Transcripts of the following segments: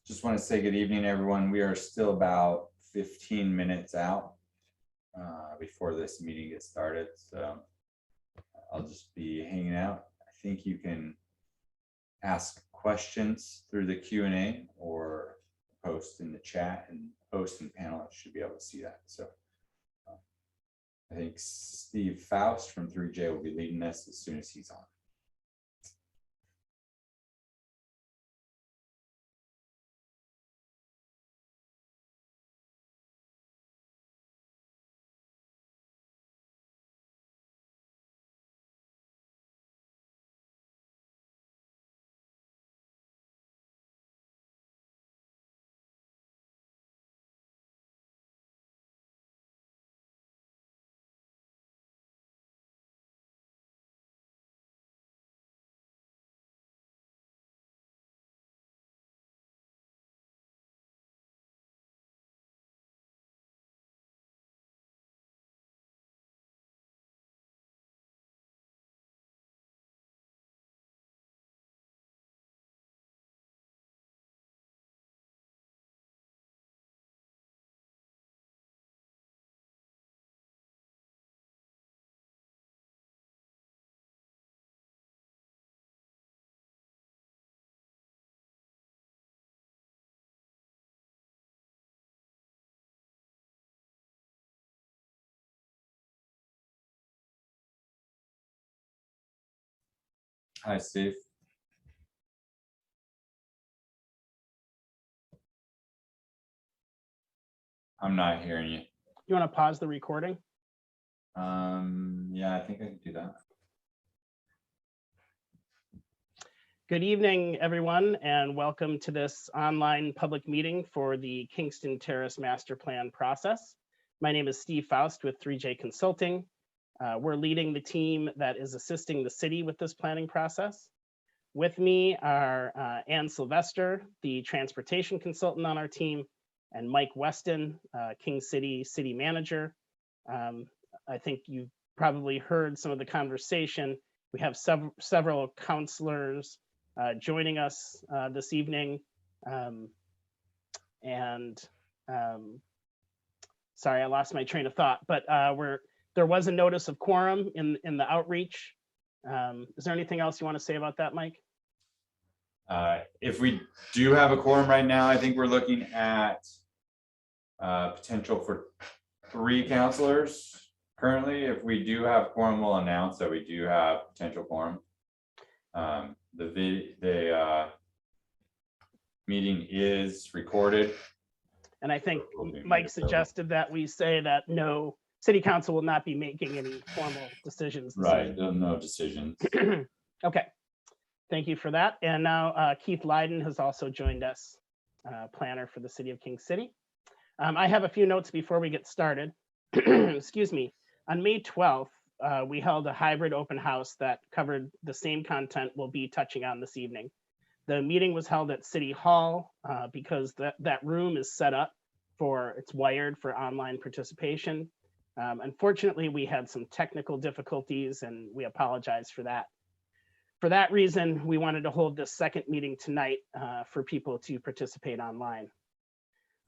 Just want to say good evening, everyone. We are still about 15 minutes out before this meeting gets started. So I'll just be hanging out. I think you can ask questions through the Q&A or post in the chat, and host and panelists should be able to see that. So I think Steve Faust from 3J will be leading us as soon as he's on. Hi, Steve. I'm not hearing you. You want to pause the recording? Yeah, I think I can do that. Good evening, everyone, and welcome to this online public meeting for the Kingston Terrace Master Plan process. My name is Steve Faust with 3J Consulting. We're leading the team that is assisting the city with this planning process. With me are Ann Sylvester, the transportation consultant on our team, and Mike Weston, King City City Manager. I think you've probably heard some of the conversation. We have several counselors joining us this evening. Sorry, I lost my train of thought, but there was a notice of quorum in the outreach. Is there anything else you want to say about that, Mike? If we do have a quorum right now, I think we're looking at potential for 3 counselors. Currently, if we do have quorum, we'll announce that we do have potential quorum. The meeting is recorded. And I think Mike suggested that we say that no, city council will not be making any formal decisions. Right, no decisions. Okay, thank you for that. And now Keith Leiden has also joined us, planner for the city of King City. I have a few notes before we get started. Excuse me. On May 12th, we held a hybrid open house that covered the same content we'll be touching on this evening. The meeting was held at City Hall because that room is set up it's wired for online participation. Unfortunately, we had some technical difficulties and we apologize for that. For that reason, we wanted to hold this second meeting tonight for people to participate online.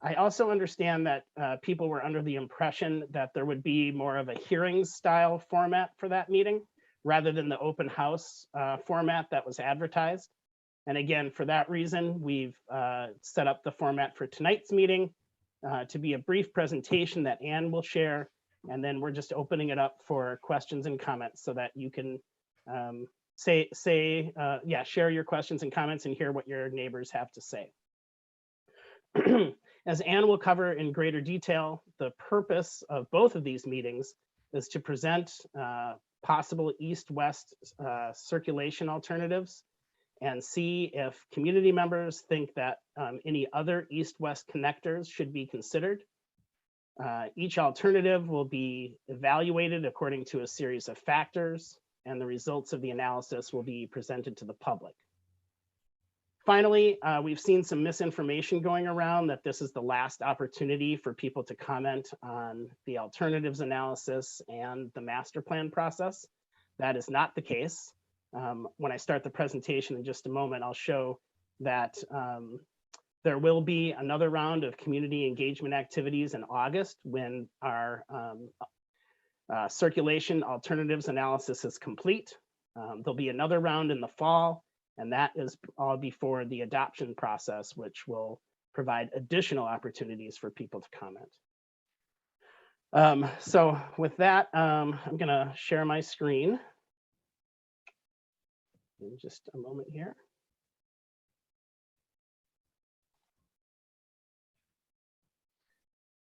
I also understand that people were under the impression that there would be more of a hearings style format for that meeting rather than the open house format that was advertised. And again, for that reason, we've set up the format for tonight's meeting to be a brief presentation that Ann will share. And then we're just opening it up for questions and comments so that you can share your questions and comments and hear what your neighbors have to say. As Ann will cover in greater detail, the purpose of both of these meetings is to present possible east-west circulation alternatives and see if community members think that any other east-west connectors should be considered. Each alternative will be evaluated according to a series of factors, and the results of the analysis will be presented to the public. Finally, we've seen some misinformation going around that this is the last opportunity for people to comment on the alternatives analysis and the master plan process. That is not the case. When I start the presentation in just a moment, I'll show that There will be another round of community engagement activities in August when our circulation alternatives analysis is complete. There'll be another round in the fall, and that is all before the adoption process, which will provide additional opportunities for people to comment. So with that, I'm gonna share my screen in just a moment here.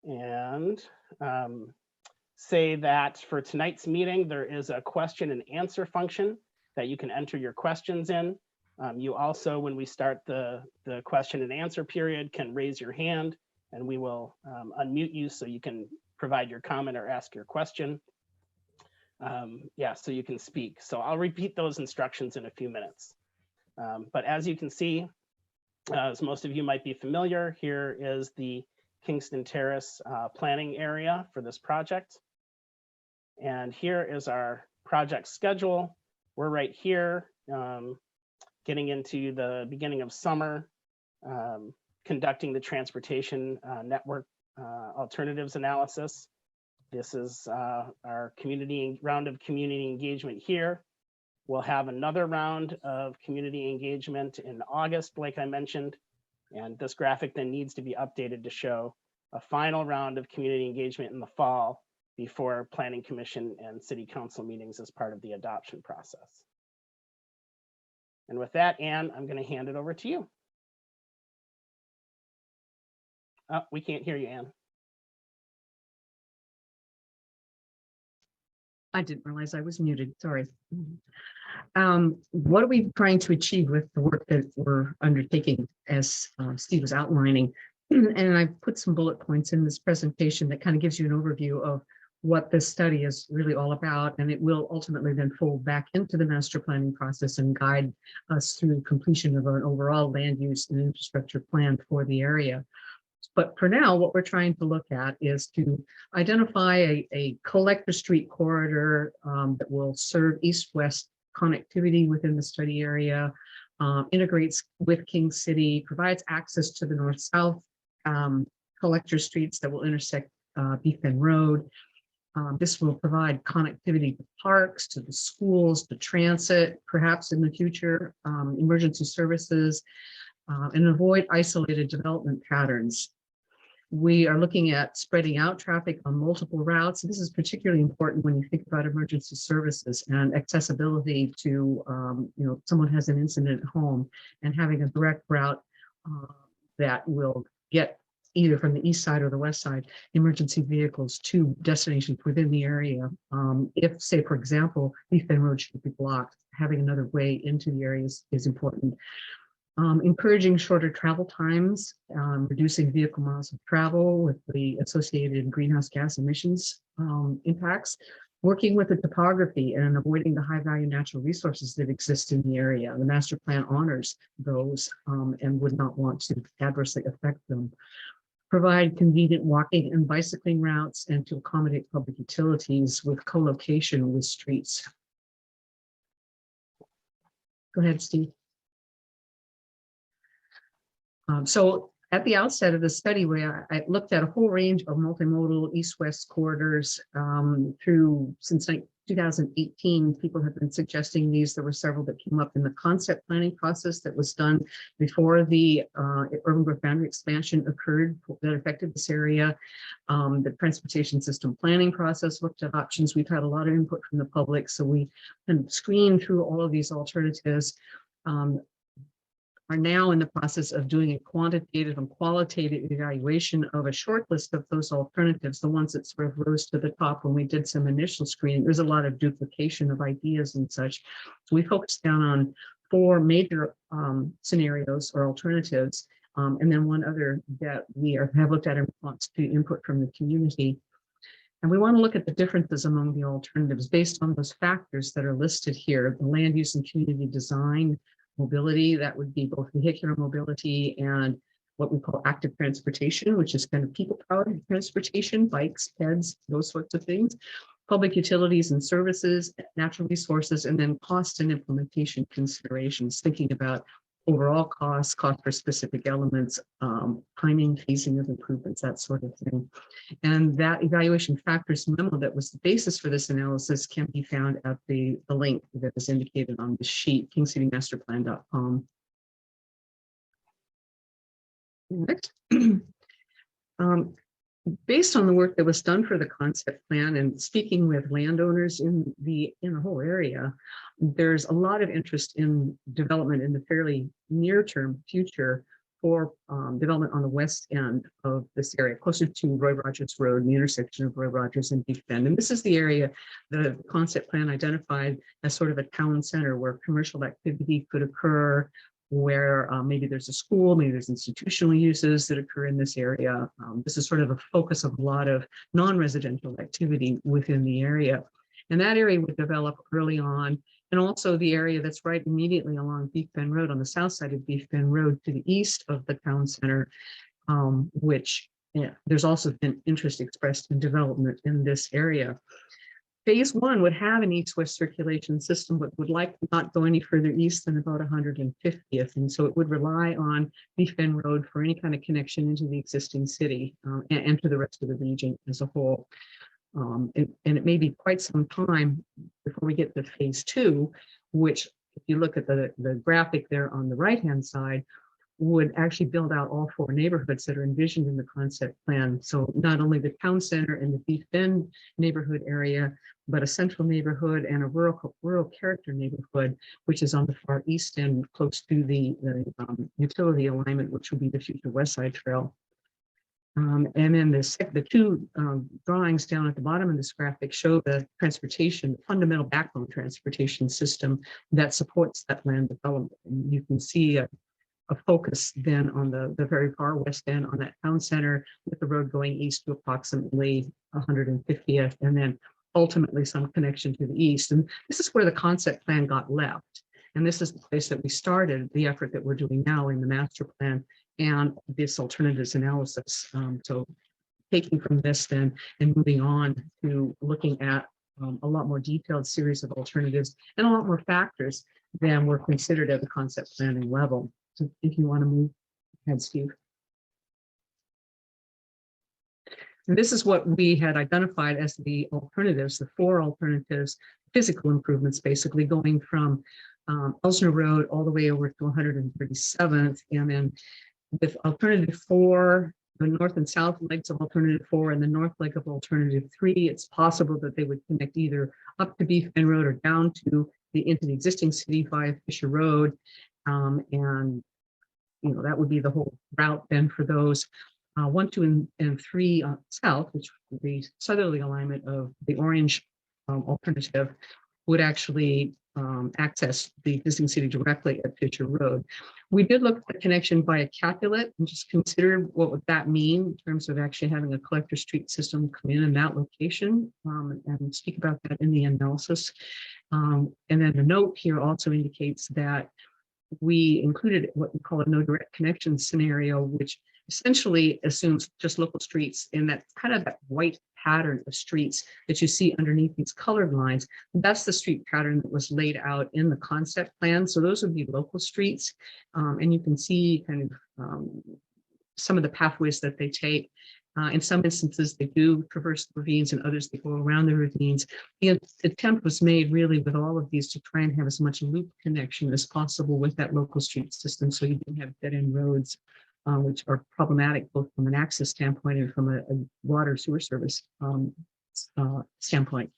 And say that for tonight's meeting, there is a question and answer function that you can enter your questions in. You also, when we start the question and answer period, can raise your hand and we will unmute you so you can provide your comment or ask your question. Yeah, so you can speak. So I'll repeat those instructions in a few minutes. But as you can see, as most of you might be familiar, here is the Kingston Terrace planning area for this project. And here is our project schedule. We're right here, getting into the beginning of summer, conducting the transportation network alternatives analysis. This is our round of community engagement here. We'll have another round of community engagement in August, like I mentioned. And this graphic then needs to be updated to show a final round of community engagement in the fall before Planning Commission and City Council meetings as part of the adoption process. And with that, Anne, I'm going to hand it over to you. Oh, we can't hear you, Anne. I didn't realize I was muted. Sorry. What are we trying to achieve with the work that we're undertaking, as Steve was outlining? And I've put some bullet points in this presentation that kind of gives you an overview of what this study is really all about. And it will ultimately then fold back into the master planning process and guide us through completion of an overall land use and infrastructure plan for the area. But for now, what we're trying to look at is to identify a collector street corridor that will serve east-west connectivity within the study area, integrates with King City, provides access to the north-south collector streets that will intersect Beef Bend Road. This will provide connectivity to parks, to the schools, to transit, perhaps in the future, emergency services, and avoid isolated development patterns. We are looking at spreading out traffic on multiple routes. This is particularly important when you think about emergency services and accessibility to, someone has an incident at home, and having a direct route that will get either from the east side or the west side emergency vehicles to destinations within the area. If, say, for example, Beef Bend Road should be blocked, having another way into the area is important. Encouraging shorter travel times, reducing vehicle miles of travel with the associated greenhouse gas emissions impacts, working with the topography and avoiding the high value natural resources that exist in the area. The master plan honors those and would not want to adversely affect them. Provide convenient walking and bicycling routes, and to accommodate public utilities with co-location with streets. Go ahead, Steve. So at the outset of the study, I looked at a whole range of multimodal east-west corridors since 2018. People have been suggesting these. There were several that came up in the concept planning process that was done before the urban growth boundary expansion occurred that affected this area. The transportation system planning process looked at options. We've had a lot of input from the public, so we kind of screened through all of these alternatives. Are now in the process of doing a quantitative and qualitative evaluation of a short list of those alternatives, the ones that sort of rose to the top when we did some initial screening. There's a lot of duplication of ideas and such. So we focused down on 4 major scenarios or alternatives, and then one other that we have looked at in response to input from the community. And we want to look at the differences among the alternatives based on those factors that are listed here: the land use and community design, mobility, that would be both vehicular mobility and what we call active transportation, which is kind of people-powered transportation, bikes, peds, those sorts of things, public utilities and services, natural resources, and then cost and implementation considerations, thinking about overall cost for specific elements, timing, phasing of improvements, that sort of thing. And that evaluation factors memo that was the basis for this analysis can be found at the link that is indicated on the sheet, kingcitymasterplan.com. Next. Based on the work that was done for the concept plan and speaking with landowners in the whole area, there's a lot of interest in development in the fairly near-term future for development on the west end of this area, closer to Roy Rogers Road, the intersection of Roy Rogers and Beef Bend. And this is the area the concept plan identified as sort of a town center where commercial activity could occur, where maybe there's a school, maybe there's institutional uses that occur in this area. This is sort of a focus of a lot of non-residential activity within the area. And that area would develop early on. And also the area that's right immediately along Beef Bend Road, on the south side of Beef Bend Road to the east of the town center, which there's also been interest expressed in development in this area. Phase 1 would have an east-west circulation system, but would likely not go any further east than about 150th. And so it would rely on Beef Bend Road for any kind of connection into the existing city and to the rest of the region as a whole. And it may be quite some time before we get to phase 2, which, if you look at the graphic there on the right-hand side, would actually build out all 4 neighborhoods that are envisioned in the concept plan. So not only the town center and the Beef Bend neighborhood area, but a central neighborhood and a rural character neighborhood, which is on the far east end, close to the utility alignment, which will be the future West Side Trail. And then the 2 drawings down at the bottom of this graphic show the transportation, fundamental backbone transportation system that supports that land development. And you can see a focus then on the very far west end on that town center, with the road going east to approximately 150th, and then ultimately some connection to the east. And this is where the concept plan got left. And this is the place that we started the effort that we're doing now in the master plan and this alternatives analysis. So taking from this then and moving on to looking at a lot more detailed series of alternatives and a lot more factors than were considered at the concept planning level. So if you want to move ahead, Steve. And this is what we had identified as the alternatives, the 4 alternatives, physical improvements, basically going from Elsner Road all the way over to 137th. And then with alternative 4, the north and south legs of alternative 4 and the north leg of alternative 3, it's possible that they would connect either up to Beef Bend Road or down to into the existing city via Fisher Road. And that would be the whole route then for those 1, 2, and 3 south, which would be southerly alignment of the orange alternative, would actually access the existing city directly at Fisher Road. We did look at the connection via Capulet and just consider what would that mean in terms of actually having a collector street system come in that location, and speak about that in the analysis. And then the note here also indicates that we included what we call a no direct connection scenario, which essentially assumes just local streets in that kind of that white pattern of streets that you see underneath these colored lines. That's the street pattern that was laid out in the concept plan. So those would be local streets. And you can see kind of some of the pathways that they take. In some instances, they do traverse the ravines, and others they go around the ravines. The attempt was made really with all of these to try and have as much loop connection as possible with that local street system, so you don't have dead-end roads, which are problematic both from an access standpoint and from a water sewer service standpoint.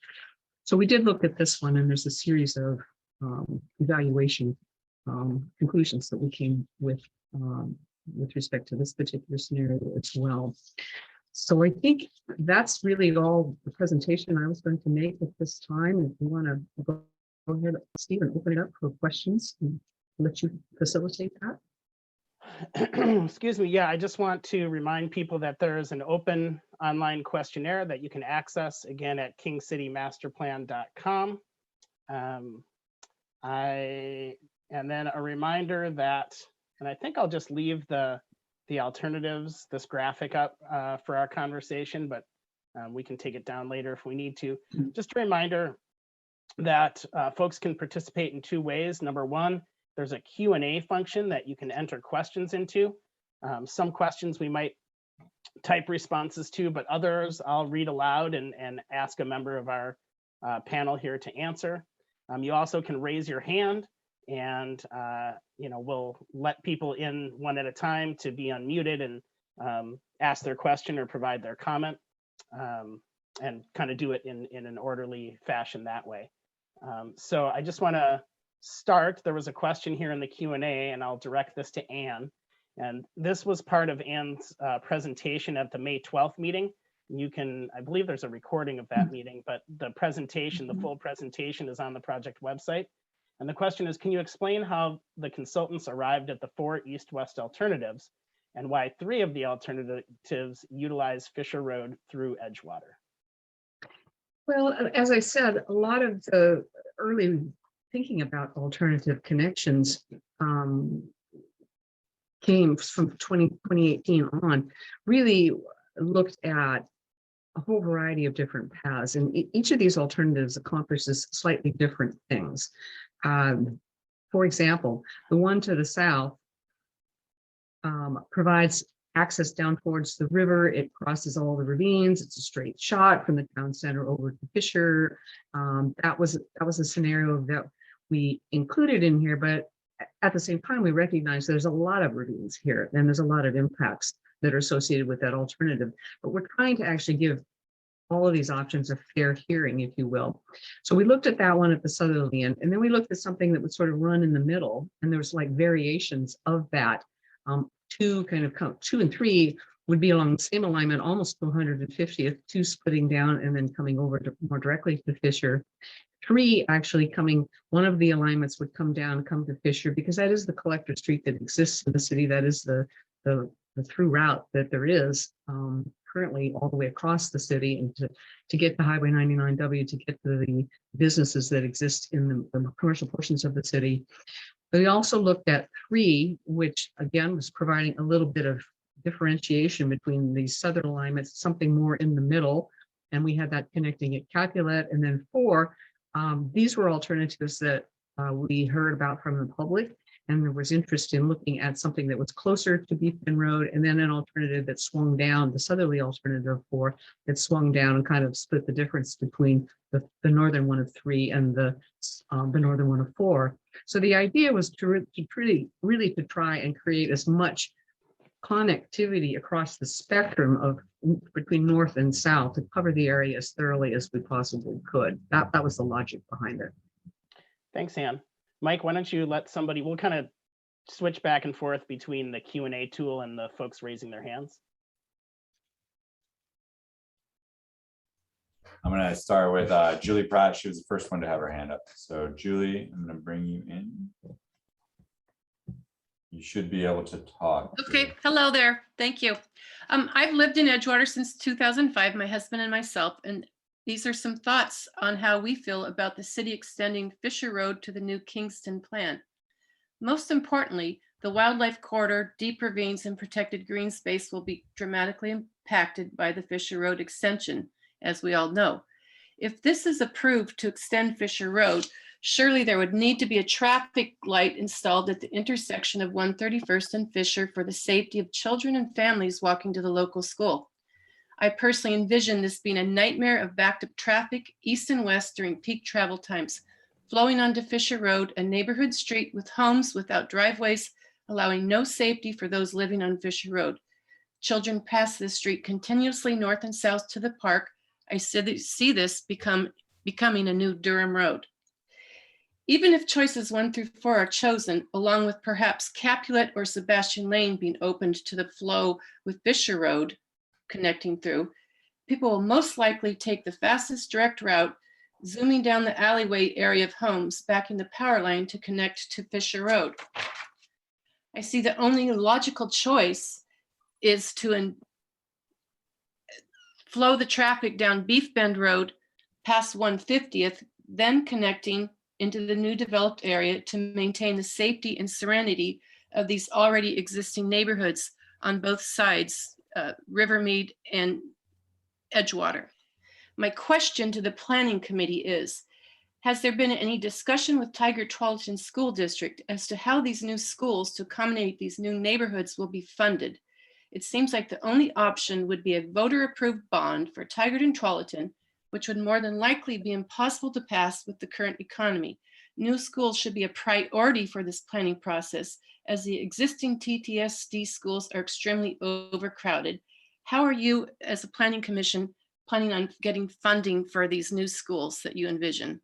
So we did look at this one, and there's a series of evaluation conclusions that we came with respect to this particular scenario as well. So I think that's really all the presentation I was going to make at this time. If you want to go ahead, Steve, and open it up for questions and let you facilitate that. Excuse me. Yeah, I just want to remind people that there is an open online questionnaire that you can access again at kingcitymasterplan.com. And then a reminder that, and I think I'll just leave the alternatives, this graphic up for our conversation, but we can take it down later if we need to. Just a reminder that folks can participate in 2 ways. Number 1 there's a Q&A function that you can enter questions into. Some questions we might type responses to, but others I'll read aloud and ask a member of our panel here to answer. You also can raise your hand, and we'll let people in one at a time to be unmuted and ask their question or provide their comment, and kind of do it in an orderly fashion that way. So I just want to start. There was a question here in the Q&A, and I'll direct this to Anne. And this was part of Anne's presentation at the May 12th meeting. You can, I believe there's a recording of that meeting, but the presentation, the full presentation is on the project website. And the question is, can you explain how the consultants arrived at the 4 east-west alternatives and why 3 of the alternatives utilize Fisher Road through Edgewater? Well, as I said, a lot of the early thinking about alternative connections came from 2018 on, really looked at a whole variety of different paths, and each of these alternatives accomplishes slightly different things. For example, the one to the south provides access down towards the river. It crosses all the ravines. It's a straight shot from the town center over to Fisher. That was a scenario that we included in here, but at the same time, we recognize there's a lot of ravines here, and there's a lot of impacts that are associated with that alternative. But we're trying to actually give all of these options a fair hearing, if you will. So we looked at that one at the southerly end, and then we looked at something that would sort of run in the middle, and there was like variations of that. 2 and 3 would be along the same alignment, almost to 150th, 2 splitting down and then coming over to more directly to Fisher. 3 actually coming, one of the alignments would come down, come to Fisher, because that is the collector street that exists in the city. That is the through route that there is currently all the way across the city, and to get to Highway 99W, to get to the businesses that exist in the commercial portions of the city. We also looked at 3, which again was providing a little bit of differentiation between these southern alignments, something more in the middle, and we had that connecting at Capulet. And then 4, these were alternatives that we heard about from the public, and there was interest in looking at something that was closer to Beef Bend Road, and then an alternative that swung down, the southerly alternative 4, that swung down and kind of split the difference between the northern one of 3 and the northern one of 4. So the idea was to really to try and create as much connectivity across the spectrum of between north and south to cover the area as thoroughly as we possibly could. That was the logic behind it. Thanks, Anne. Mike, why don't you let somebody, we'll kind of switch back and forth between the Q&A tool and the folks raising their hands. I'm going to start with Julie Pratt. She was the first one to have her hand up. So Julie, I'm going to bring you in. You should be able to talk. Okay, hello there. Thank you. I've lived in Edgewater since 2005, my husband and myself, and these are some thoughts on how we feel about the city extending Fisher Road to the new Kingston plan. Most importantly, the wildlife corridor, deep ravines, and protected green space will be dramatically impacted by the Fisher Road extension, as we all know. If this is approved to extend Fisher Road, surely there would need to be a traffic light installed at the intersection of 131st and Fisher for the safety of children and families walking to the local school. I personally envision this being a nightmare of backed up traffic east and west during peak travel times, flowing onto Fisher Road, a neighborhood street with homes without driveways, allowing no safety for those living on Fisher Road. Children pass this street continuously north and south to the park. I see this becoming a new Durham Road. Even if choices 1 through 4 are chosen, along with perhaps Capulet or Sebastian Lane being opened to the flow with Fisher Road connecting through, people will most likely take the fastest direct route, zooming down the alleyway area of homes, backing the power line to connect to Fisher Road. I see the only logical choice is to flow the traffic down Beef Bend Road past 150th, then connecting into the new developed area to maintain the safety and serenity of these already existing neighborhoods on both sides, Rivermead and Edgewater. My question to the planning committee is, Has there been any discussion with Tigard-Tualatin School District as to how these new schools to accommodate these new neighborhoods will be funded? It seems like the only option would be a voter-approved bond for Tigard and Tualatin, which would more than likely be impossible to pass with the current economy. New schools should be a priority for this planning process, as the existing TTSD schools are extremely overcrowded. How are you, as a planning commission, planning on getting funding for these new schools that you envision?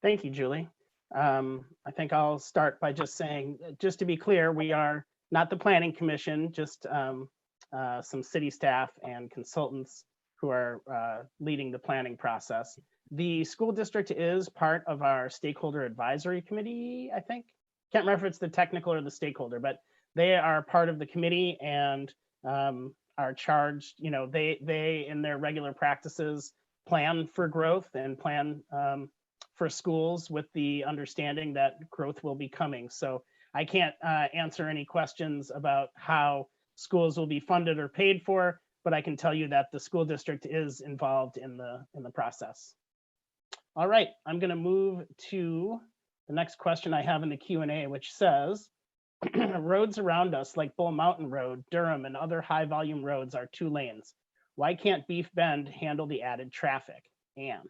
Thank you, Julie. I think I'll start by just saying, just to be clear, we are not the planning commission, just some city staff and consultants who are leading the planning process. The school district is part of our stakeholder advisory committee, I think. Can't remember if it's the technical or the stakeholder, but they are part of the committee and are charged, they in their regular practices plan for growth and plan for schools with the understanding that growth will be coming. So I can't answer any questions about how schools will be funded or paid for, but I can tell you that the school district is involved in the process. All right, I'm going to move to the next question I have in the Q&A, which says, roads around us like Bull Mountain Road, Durham, and other high volume roads are 2 lanes. Why can't Beef Bend handle the added traffic? Anne.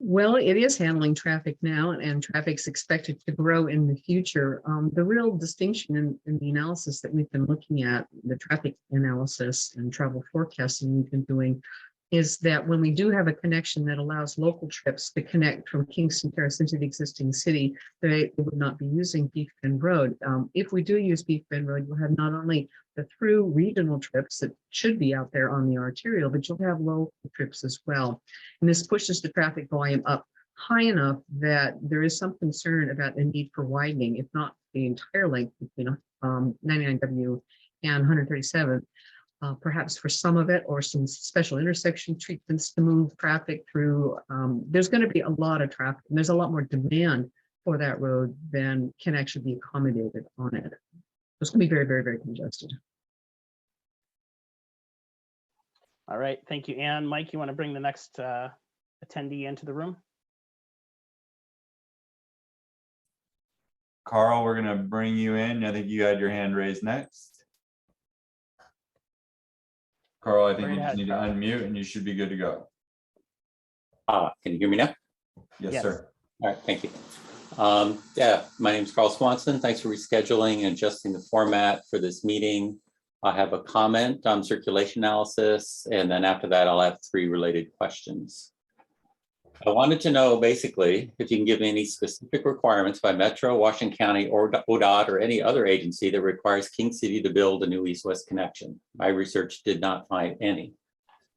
Well, it is handling traffic now, and traffic's expected to grow in the future. The real distinction in the analysis that we've been looking at, the traffic analysis and travel forecasting we've been doing, is that when we do have a connection that allows local trips to connect from Kingston Terrace into the existing city, they would not be using Beef Bend Road. If we do use Beef Bend Road, you'll have not only the through regional trips that should be out there on the arterial, but you'll have local trips as well. And this pushes the traffic volume up high enough that there is some concern about the need for widening, if not the entire length between 99W and 137. Perhaps for some of it, or some special intersection treatments to move traffic through. There's going to be a lot of traffic, and there's a lot more demand for that road than can actually be accommodated on it. It's going to be very, very, very congested. All right, thank you, Anne. Mike, you want to bring the next attendee into the room? Carl, we're going to bring you in. I think you had your hand raised next. Carl, I think you just need to unmute and you should be good to go. Can you hear me now? Yes, sir. All right, thank you. Yeah, my name is Carl Swanson. Thanks for rescheduling and adjusting the format for this meeting. I have a comment on circulation analysis, and then after that, I'll have 3 related questions. I wanted to know basically if you can give me any specific requirements by Metro, Washington County, or ODOT, or any other agency that requires King City to build a new east-west connection. My research did not find any.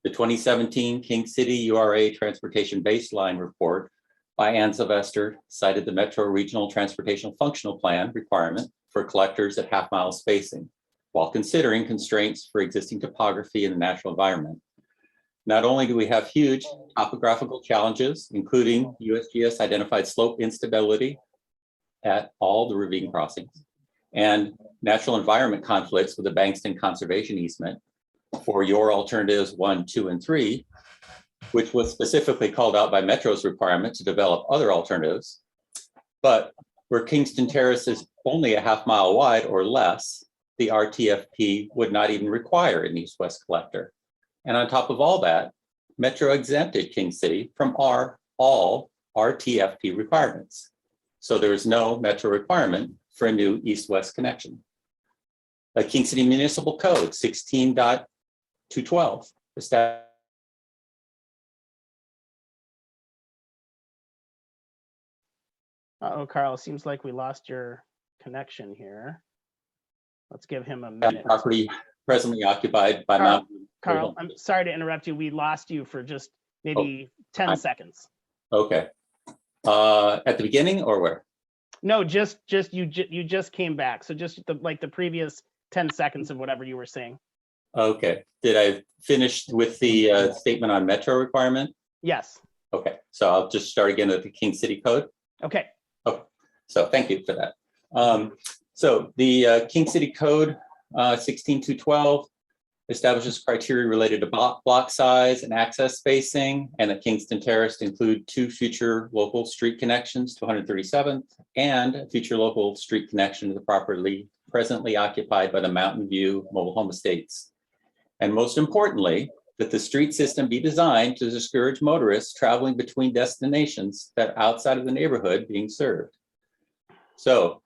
The 2017 King City URA Transportation Baseline Report by Ann Sylvester cited the Metro Regional Transportation Functional Plan requirement for collectors at half-mile spacing, while considering constraints for existing topography in the natural environment. Not only do we have huge topographical challenges, including USGS identified slope instability at all the ravine crossings, and natural environment conflicts with the Bankston Conservation Easement for your alternatives 1, 2, and 3, which was specifically called out by Metro's requirement to develop other alternatives. But where Kingston Terrace is only a half-mile wide or less, the RTFP would not even require an east-west collector. And on top of all that, Metro exempted King City from all RTFP requirements. So there is no Metro requirement for a new east-west connection. The King City Municipal Code 16.212 establishes Uh-oh, Carl, seems like we lost your connection here. Let's give him a minute. property presently occupied by Mount. Carl, I'm sorry to interrupt you. We lost you for just maybe 10 seconds. Okay. At the beginning or where? No, just you just came back. So just the previous 10 seconds of whatever you were saying. Okay. Did I finish with the statement on Metro requirement? Yes. Okay. So I'll just start again with the King City Code. Okay. Oh, so thank you for that. So the King City Code 16.212 establishes criteria related to block size and access spacing, and that Kingston Terrace include 2 future local street connections to 137th and a future local street connection to the property presently occupied by the Mountain View Mobile Home Estates. And most importantly, that the street system be designed to discourage motorists traveling between destinations that are outside of the neighborhood being served. So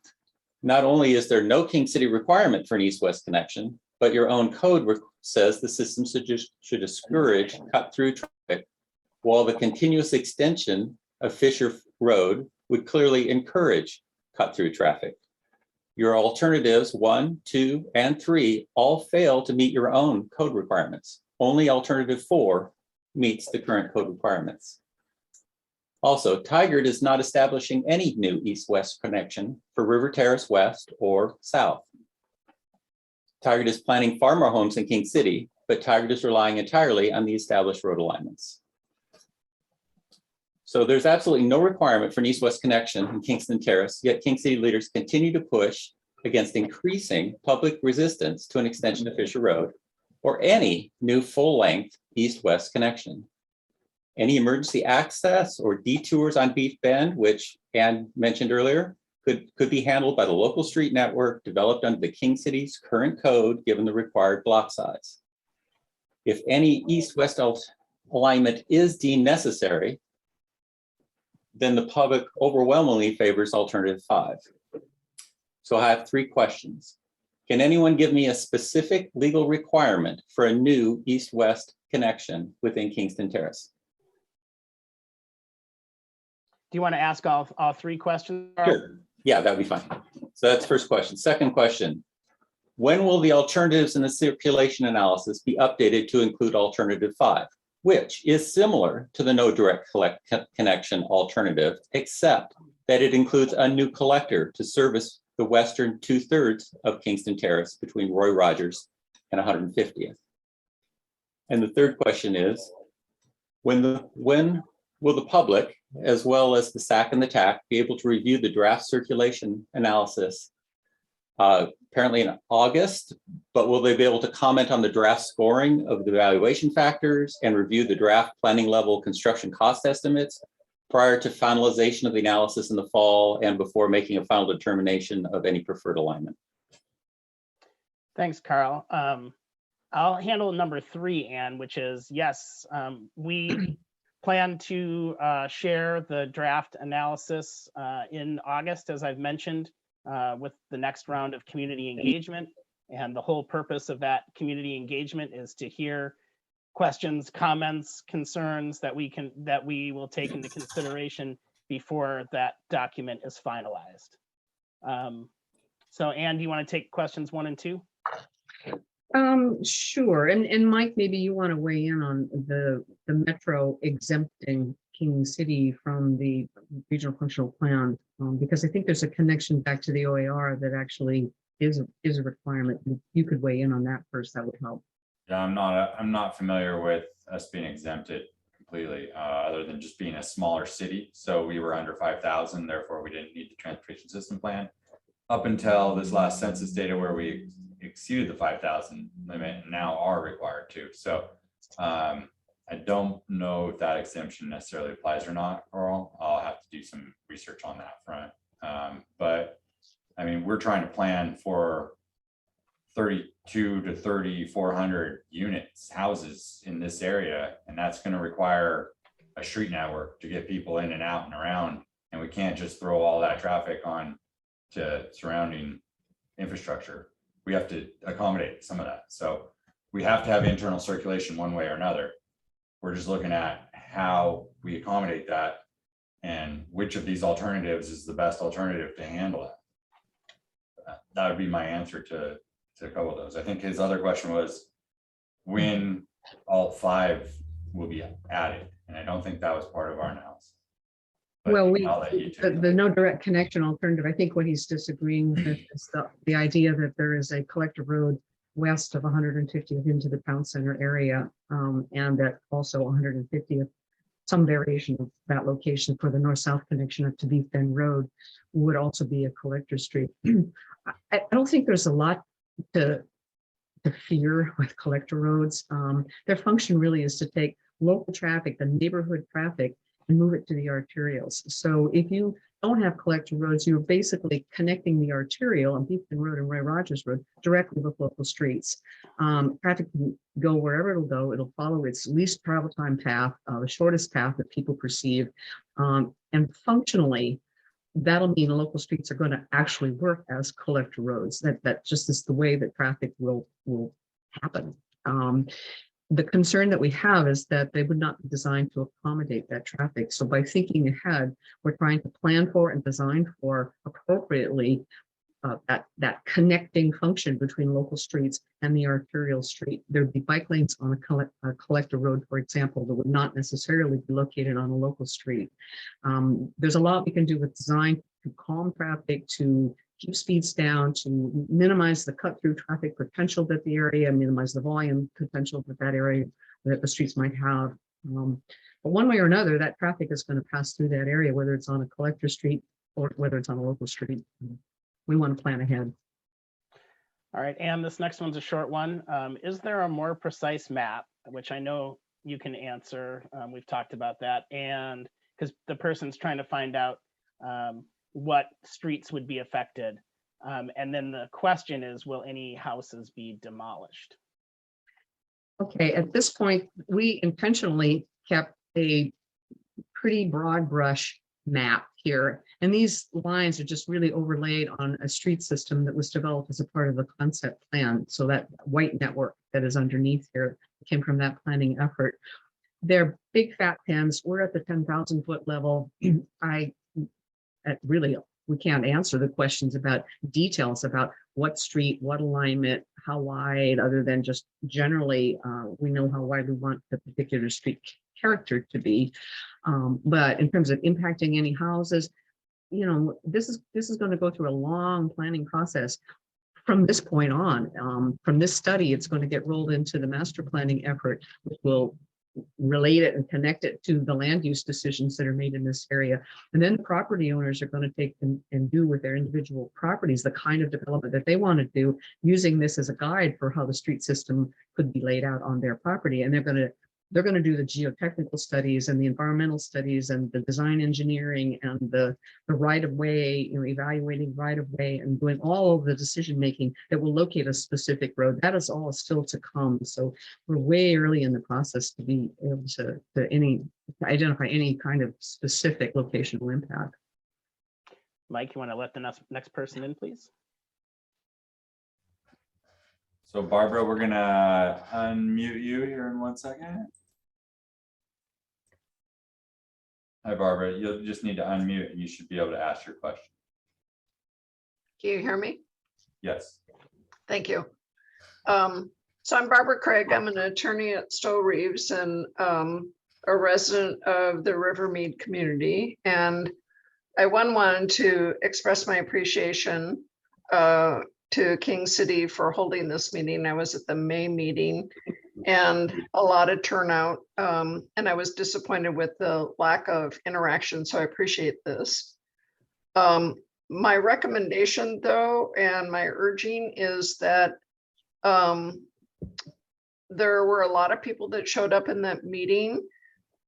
not only is there no King City requirement for an east-west connection, but your own code says the system should discourage cut-through traffic, while the continuous extension of Fisher Road would clearly encourage cut-through traffic. Your alternatives 1, 2, and 3 all fail to meet your own code requirements. Only alternative 4 meets the current code requirements. Also, Tigard is not establishing any new east-west connection for River Terrace West or South. Tigard is planning far more homes in King City, but Tigard is relying entirely on the established road alignments. So there's absolutely no requirement for an east-west connection in Kingston Terrace, yet King City leaders continue to push against increasing public resistance to an extension of Fisher Road or any new full-length east-west connection. Any emergency access or detours on Beef Bend, which Ann mentioned earlier, could be handled by the local street network developed under the King City's current code, given the required block size. If any east-west alignment is deemed necessary, then the public overwhelmingly favors alternative 5. So I have 3 questions. Can anyone give me a specific legal requirement for a new east-west connection within Kingston Terrace? Do you want to ask all 3 questions? Carl? Sure. Yeah, that'd be fine. So that's first question. Second question, when will the alternatives in the circulation analysis be updated to include alternative 5, which is similar to the no direct connection alternative, except that it includes a new collector to service the western 2/3 of Kingston Terrace between Roy Rogers and 150th? And the third question is, when will the public, as well as the SAC and the TAC, be able to review the draft circulation analysis? Apparently in August, but will they be able to comment on the draft scoring of the evaluation factors and review the draft planning level construction cost estimates prior to finalization of the analysis in the fall and before making a final determination of any preferred alignment? Thanks, Carl. I'll handle number 3, Ann, which is yes, we plan to share the draft analysis in August, as I've mentioned, with the next round of community engagement. And the whole purpose of that community engagement is to hear questions, comments, concerns that we will take into consideration before that document is finalized. So Ann, do you want to take questions 1 and 2? Sure. And Mike, maybe you want to weigh in on the metro exempting King City from the regional functional plan, because I think there's a connection back to the OAR that actually is a requirement. You could weigh in on that first. That would help. Yeah, I'm not familiar with us being exempted completely, other than just being a smaller city. So we were under 5,000, therefore we didn't need the transportation system plan up until this last census data where we exceeded the 5,000 limit and now are required to. So I don't know if that exemption necessarily applies or not, Carl. I'll have to do some research on that front. But I mean, we're trying to plan for 32 to 3,400 units, houses in this area, and that's going to require a street network to get people in and out and around. And we can't just throw all that traffic on to surrounding infrastructure. We have to accommodate some of that. So we have to have internal circulation one way or another. We're just looking at how we accommodate that and which of these alternatives is the best alternative to handle it. That would be my answer to a couple of those. I think his other question was when all 5 will be added. And I don't think that was part of our analysis. But Well, the no direct connection alternative, I think what he's disagreeing with is the idea that there is a collective road west of 150th into the town center area, and that also 150th, some variation of that location for the north-south connection up to Beef Bend Road would also be a collector street. I don't think there's a lot to fear with collector roads. Their function really is to take local traffic, the neighborhood traffic, and move it to the arterials. So if you don't have collector roads, you're basically connecting the arterial on Beacon Road and Roy Rogers Road directly with local streets. Traffic can go wherever it'll go. It'll follow its least travel time path, the shortest path that people perceive. And functionally, that'll mean local streets are going to actually work as collector roads. That just is the way that traffic will happen. The concern that we have is that they would not be designed to accommodate that traffic. So by thinking ahead, we're trying to plan for and design for appropriately that connecting function between local streets and the arterial street. There'd be bike lanes on a collector road, for example, that would not necessarily be located on a local street. There's a lot we can do with design to calm traffic, to keep speeds down, to minimize the cut-through traffic potential that the area, minimize the volume potential that area, that the streets might have. But one way or another, that traffic is going to pass through that area, whether it's on a collector street or whether it's on a local street. We want to plan ahead. All right, and this next one's a short one. Is there a more precise map, which I know you can answer? We've talked about that, and because the person's trying to find out what streets would be affected. And then the question is, will any houses be demolished? Okay, at this point, we intentionally kept a pretty broad brush map here. And these lines are just really overlaid on a street system that was developed as a part of the concept plan. So that white network that is underneath here came from that planning effort. They're big fat pins. We're at the 10,000 foot level. We can't answer the questions about details about what street, what alignment, how wide, other than just generally, we know how wide we want the particular street character to be. But in terms of impacting any houses, this is going to go through a long planning process. From this point on, from this study, it's going to get rolled into the master planning effort, which will relate it and connect it to the land use decisions that are made in this area. And then the property owners are going to take and do with their individual properties the kind of development that they want to do, using this as a guide for how the street system could be laid out on their property. And they're going to do the geotechnical studies and the environmental studies and the design engineering and the right of way, evaluating right of way and doing all of the decision making that will locate a specific road. That is all still to come. So we're way early in the process to be able to identify any kind of specific locational impact. Mike, you want to let the next person in, please? So Barbara, we're gonna unmute you here in 1 second. Hi, Barbara. You'll just need to unmute and you should be able to ask your question. Can you hear me? Yes. Thank you. So I'm Barbara Craig. I'm an attorney at Stowe Reeves and a resident of the Rivermead community. And I wanted to express my appreciation to King City for holding this meeting. I was at the May meeting and a lot of turnout. And I was disappointed with the lack of interaction. So I appreciate this. My recommendation though, and my urging is that there were a lot of people that showed up in that meeting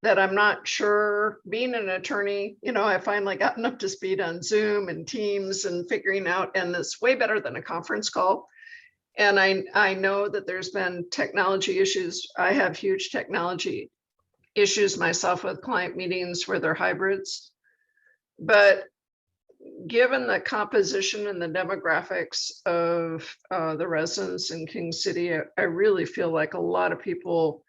that I'm not sure, being an attorney, I finally gotten up to speed on Zoom and Teams and figuring out, and it's way better than a conference call. And I know that there's been technology issues. I have huge technology issues myself with client meetings where they're hybrids. But given the composition and the demographics of the residents in King City, I really feel like a lot of people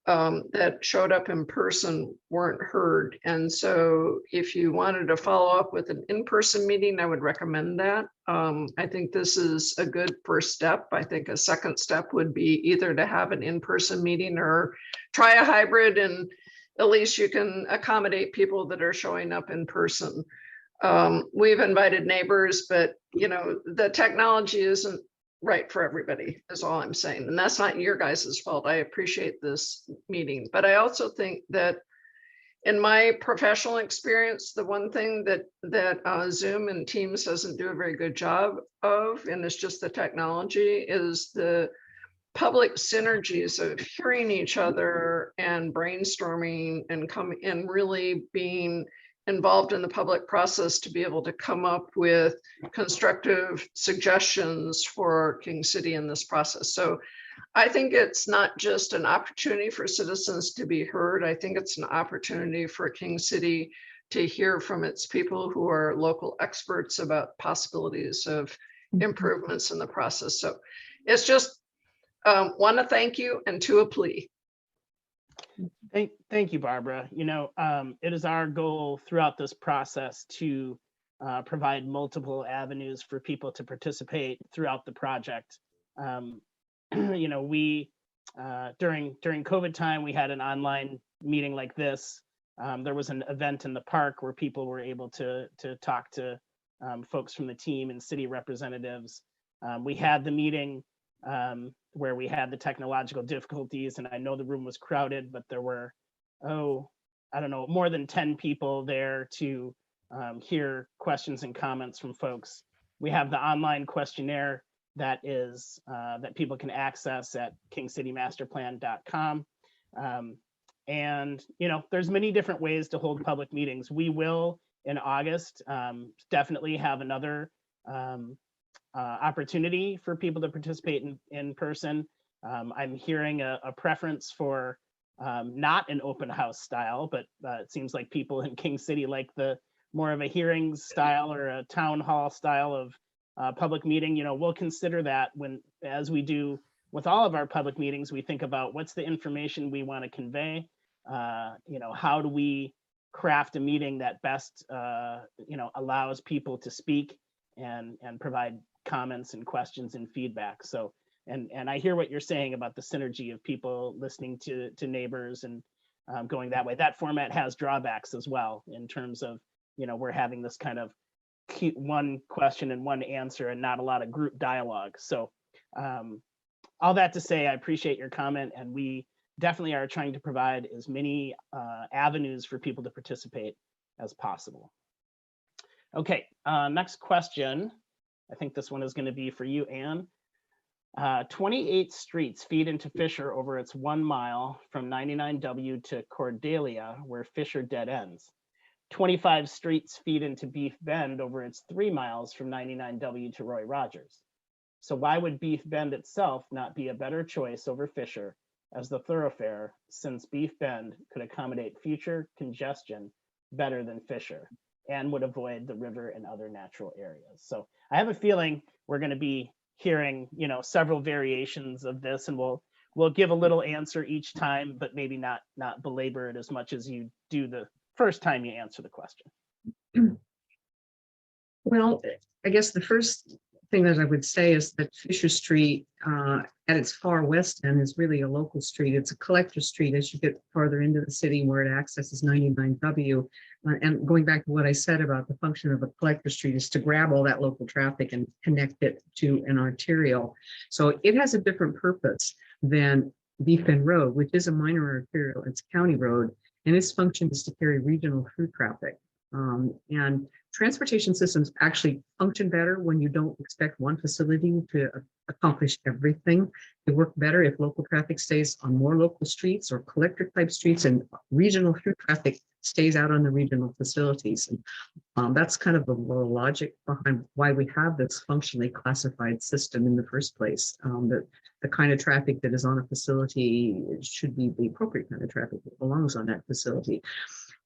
that showed up in person weren't heard. And so if you wanted to follow up with an in-person meeting, I would recommend that. I think this is a good first step. I think a second step would be either to have an in-person meeting or try a hybrid, and at least you can accommodate people that are showing up in person. We've invited neighbors, but the technology isn't right for everybody, is all I'm saying. And that's not your guys' fault. I appreciate this meeting, but I also think that in my professional experience, the one thing that Zoom and Teams doesn't do a very good job of, and it's just the technology, is the public synergies of hearing each other and brainstorming and really being involved in the public process to be able to come up with constructive suggestions for King City in this process. So I think it's not just an opportunity for citizens to be heard. I think it's an opportunity for King City to hear from its people who are local experts about possibilities of improvements in the process. So it's just one, a thank you, and two, a plea. Thank you, Barbara. You know, it is our goal throughout this process to provide multiple avenues for people to participate throughout the project. You know, we during COVID time, we had an online meeting like this. There was an event in the park where people were able to talk to folks from the team and city representatives. We had the meeting where we had the technological difficulties, and I know the room was crowded, but there were, I don't know, more than 10 people there to hear questions and comments from folks. We have the online questionnaire that is that people can access at kingcitymasterplan.com. And, you know, there's many different ways to hold public meetings. We will, in August, definitely have another opportunity for people to participate in person. I'm hearing a preference for not an open house style, but it seems like people in King City like the more of a hearings style or a town hall style of public meeting. You know, we'll consider that as we do with all of our public meetings, we think about what's the information we want to convey. You know, how do we craft a meeting that best, you know, allows people to speak and provide comments and questions and feedback. So, and I hear what you're saying about the synergy of people listening to neighbors and going that way. That format has drawbacks as well in terms of, you know, we're having this kind of one question and one answer and not a lot of group dialogue. So all that to say, I appreciate your comment, and we definitely are trying to provide as many avenues for people to participate as possible. Okay, next question. I think this one is going to be for you, Anne. 28 streets feed into Fisher over its 1 mile from 99W to Cordelia, where Fisher dead ends. 25 streets feed into Beef Bend over its 3 miles from 99W to Roy Rogers. So why would Beef Bend itself not be a better choice over Fisher as the thoroughfare, since Beef Bend could accommodate future congestion better than Fisher and would avoid the river and other natural areas? So I have a feeling we're going to be hearing, you know, several variations of this, and we'll give a little answer each time, but maybe not belabor it as much as you do the first time you answer the question. Well, I guess the first thing that I would say is that Fisher Street at its far west end is really a local street. It's a collector street as you get farther into the city where it accesses 99W. And going back to what I said about the function of a collector street is to grab all that local traffic and connect it to an arterial. So it has a different purpose than Beef Bend Road, which is a minor arterial. It's a county road, and its function is to carry regional through traffic. And transportation systems actually function better when you don't expect one facility to accomplish everything. They work better if local traffic stays on more local streets or collector type streets, and regional through traffic stays out on the regional facilities. And that's kind of the logic behind why we have this functionally classified system in the first place. That the kind of traffic that is on a facility should be the appropriate kind of traffic that belongs on that facility.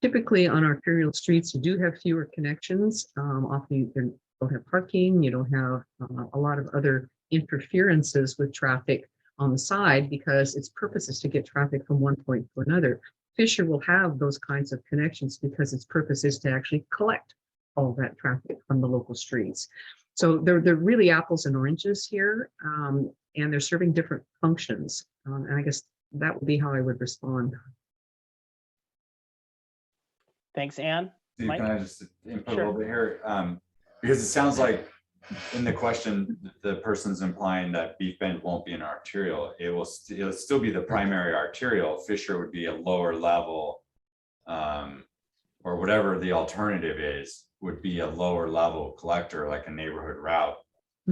Typically on arterial streets, you do have fewer connections. Often you don't have parking, you don't have a lot of other interferences with traffic on the side because its purpose is to get traffic from one point to another. Fisher will have those kinds of connections because its purpose is to actually collect all that traffic from the local streets. So they're really apples and oranges here, and they're serving different functions. And I guess that would be how I would respond. Thanks, Anne. Steve, Mike? can I just input Sure. a little bit here? Because it sounds like in the question, the person's implying that Beef Bend won't be an arterial. It'll still be the primary arterial. Fisher would be a lower level, or whatever the alternative is, would be a lower level collector, like a neighborhood route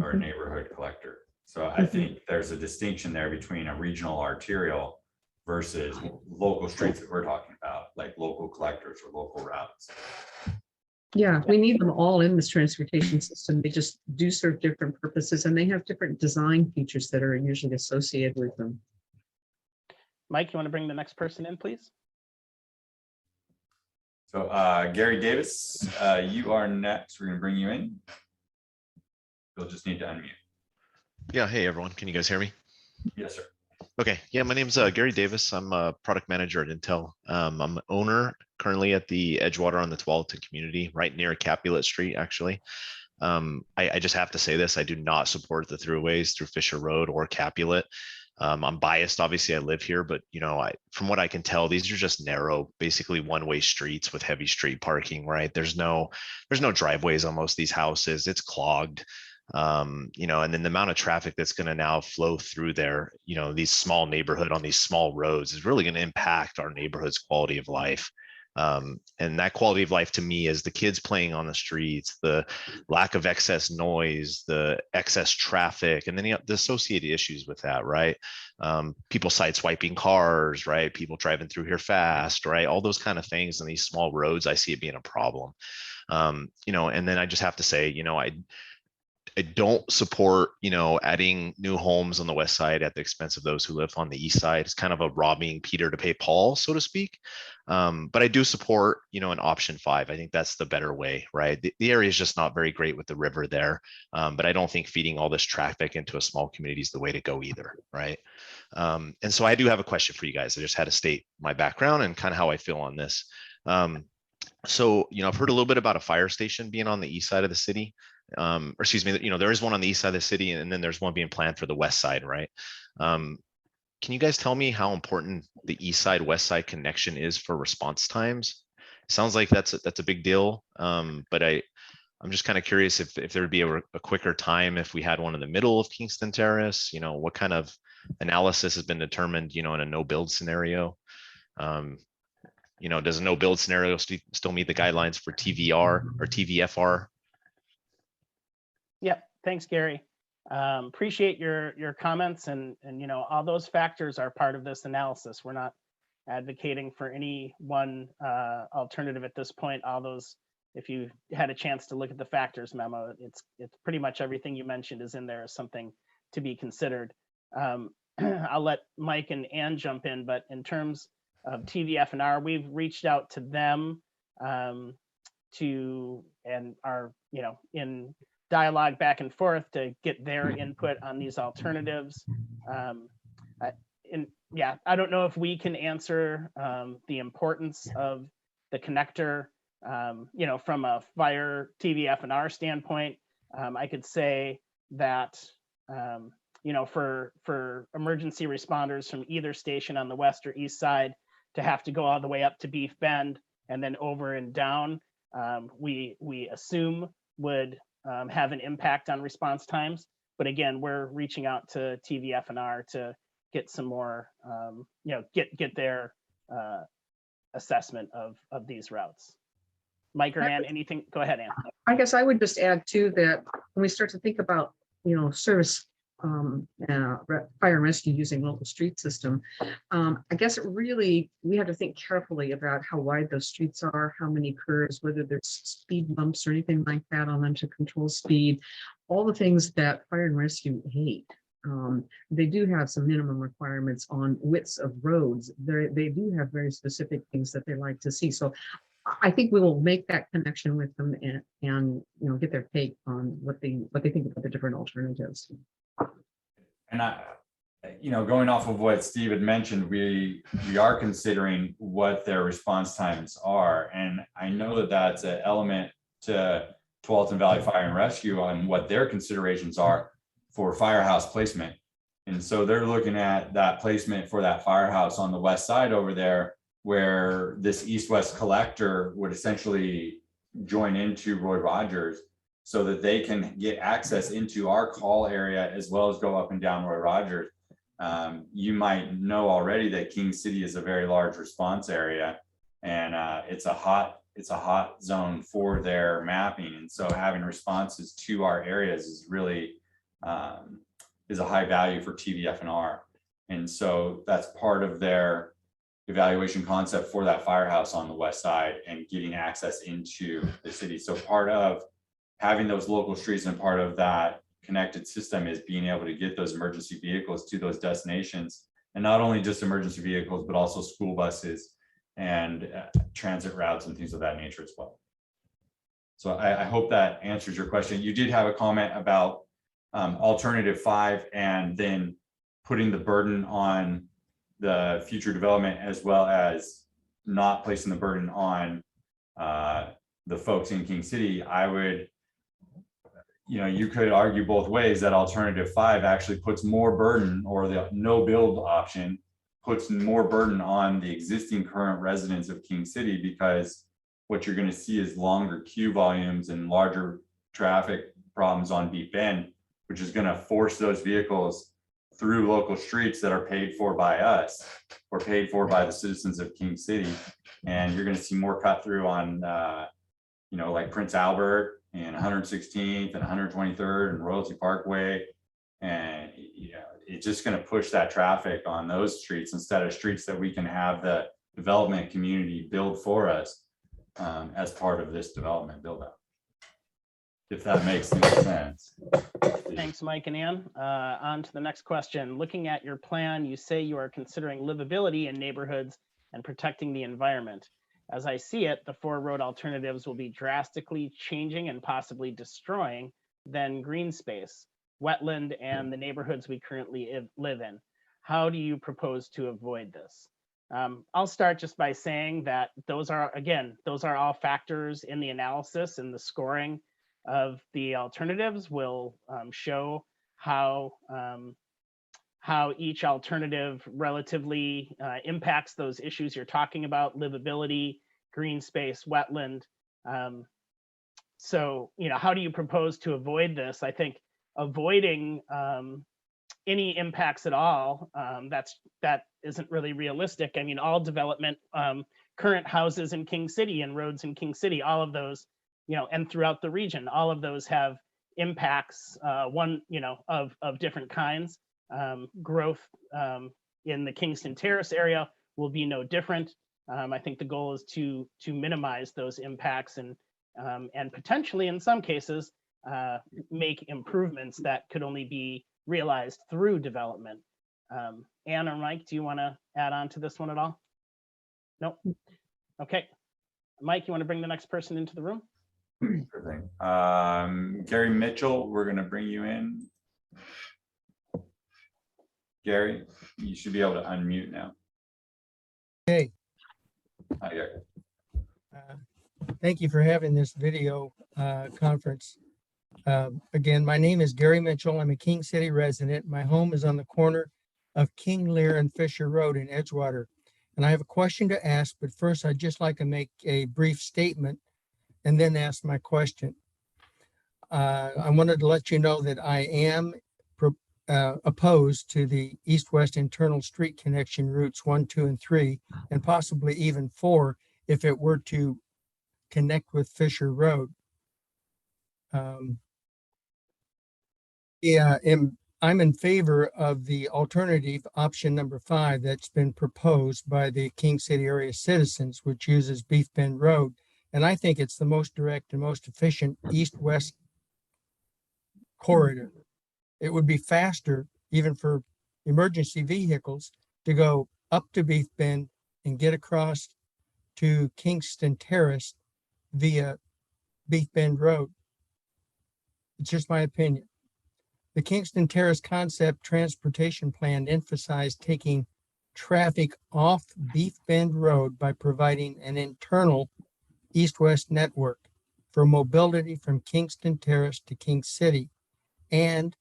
or a neighborhood collector. So I think there's a distinction there between a regional arterial versus local streets that we're talking about, like local collectors or local routes. Yeah, we need them all in this transportation system. They just do serve different purposes and they have different design features that are usually associated with them. Mike, you want to bring the next person in, please? So Gary Davis, you are next. We're gonna bring you in. You'll just need to unmute. Yeah, hey everyone, can you guys hear me? Yes, sir. Okay, yeah, my name's Gary Davis. I'm a product manager at Intel. I'm an owner currently at the Edgewater on the Tualatin community, right near Capulet Street, actually. I just have to say this, I do not support the throughways through Fisher Road or Capulet. I'm biased, obviously I live here, but you know, from what I can tell, these are just narrow, basically one-way streets with heavy street parking, right? There's no driveways on most of these houses. It's clogged. You know, and then the amount of traffic that's going to now flow through there, you know, these small neighborhood on these small roads is really going to impact our neighborhood's quality of life. And that quality of life to me is the kids playing on the streets, the lack of excess noise, the excess traffic, and then the associated issues with that, right? People sideswiping cars, right? People driving through here fast, right? All those kind of things on these small roads, I see it being a problem. You know, and then I just have to say, you know, I don't support, you know, adding new homes on the west side at the expense of those who live on the east side. It's kind of a robbing Peter to pay Paul, so to speak. But I do support, you know, an option 5. I think that's the better way, right? The area is just not very great with the river there. But I don't think feeding all this traffic into a small community is the way to go either, right? And so I do have a question for you guys. I just had to state my background and kind of how I feel on this. So, you know, I've heard a little bit about a fire station being on the east side of the city. Or excuse me, you know, there is one on the east side of the city and then there's one being planned for the west side, right? Can you guys tell me how important the east side west side connection is for response times? Sounds like that's a big deal. But I'm just kind of curious if there'd be a quicker time if we had one in the middle of Kingston Terrace. You know, what kind of analysis has been determined, you know, in a no build scenario? You know, does a no build scenario still meet the guidelines for TVR or TVFR? Yep. Thanks, Gary. Appreciate your comments and you know, all those factors are part of this analysis. We're not advocating for any one alternative at this point. All those, if you had a chance to look at the factors memo, it's pretty much everything you mentioned is in there as something to be considered. I'll let Mike and Ann jump in, but in terms of TVF&R, we've reached out to them and are, you know, in dialogue back and forth to get their input on these alternatives. Yeah, I don't know if we can answer the importance of the connector, you know, from a fire TVF&R standpoint. I could say that, you know, for emergency responders from either station on the west or east side to have to go all the way up to Beef Bend and then over and down, we assume would have an impact on response times. But again, we're reaching out to TVF&R to get some more, you know, get their assessment of these routes. Mike or Ann, anything? Go ahead, Ann. I guess I would just add too that when we start to think about, you know, service fire and rescue using local street system, I guess we have to think carefully about how wide those streets are, how many curves, whether there's speed bumps or anything like that on them to control speed, all the things that fire and rescue hate. They do have some minimum requirements on widths of roads. They do have very specific things that they like to see. So I think we will make that connection with them and you know, get their take on what they think about the different alternatives. And you know, going off of what Steve had mentioned, we are considering what their response times are. And I know that that's an element to Tualatin Valley Fire and Rescue on what their considerations are for firehouse placement. And so they're looking at that placement for that firehouse on the west side over there, where this east-west collector would essentially join into Roy Rogers so that they can get access into our call area as well as go up and down Roy Rogers. You might know already that King City is a very large response area, and it's a hot zone for their mapping. And so having responses to our areas is really is a high value for TVF&R. And so that's part of their evaluation concept for that firehouse on the west side and getting access into the city. So part of having those local streets and part of that connected system is being able to get those emergency vehicles to those destinations. And not only just emergency vehicles, but also school buses and transit routes and things of that nature as well. So I hope that answers your question. You did have a comment about alternative 5 and then putting the burden on the future development, as well as not placing the burden on the folks in King City. I would, you could argue both ways that alternative 5 actually puts more burden, or the no build option puts more burden on the existing current residents of King City, because what you're going to see is longer queue volumes and larger traffic problems on Beef Bend, which is going to force those vehicles through local streets that are paid for by us or paid for by the citizens of King City. And you're going to see more cut through on, like Prince Albert and 116th and 123rd and Royalty Parkway. And, it's just going to push that traffic on those streets instead of streets that we can have the development community build for us as part of this development build out. If that makes any sense. Thanks, Mike and Ann. On to the next question. Looking at your plan, you say you are considering livability in neighborhoods and protecting the environment. As I see it, the 4 road alternatives will be drastically changing and possibly destroying then green space, wetland, and the neighborhoods we currently live in. How do you propose to avoid this? I'll start just by saying that those are all factors in the analysis, and the scoring of the alternatives will show how each alternative relatively impacts those issues you're talking about: livability, green space, wetland. So, how do you propose to avoid this? I think avoiding any impacts at all, that isn't really realistic. I mean, all development, current houses in King City and roads in King City, all of those, and throughout the region, all of those have impacts, of different kinds. Growth in the Kingston Terrace area will be no different. I think the goal is to minimize those impacts and potentially, in some cases, make improvements that could only be realized through development. Ann or Mike, do you want to add on to this one at all? Nope. Okay. Mike, you want to bring the next person into the room? Sure thing. Gary Mitchell, we're going to bring you in. Gary, you should be able to unmute now. Hey, Hi, Gary. thank you for having this video conference. Again, my name is Gary Mitchell. I'm a King City resident. My home is on the corner of King Lear and Fisher Road in Edgewater. And I have a question to ask, but first I'd just like to make a brief statement and then ask my question. I wanted to let you know that I am opposed to the east-west internal street connection routes 1, 2, and 3, and possibly even 4 if it were to connect with Fisher Road. I'm in favor of the alternative option number 5 that's been proposed by the King City area citizens, which uses Beef Bend Road. And I think it's the most direct and most efficient east-west corridor. It would be faster, even for emergency vehicles, to go up to Beef Bend and get across to Kingston Terrace via Beef Bend Road. It's just my opinion. The Kingston Terrace Concept Transportation Plan emphasized taking traffic off Beef Bend Road by providing an internal east-west network for mobility from Kingston Terrace to King City, and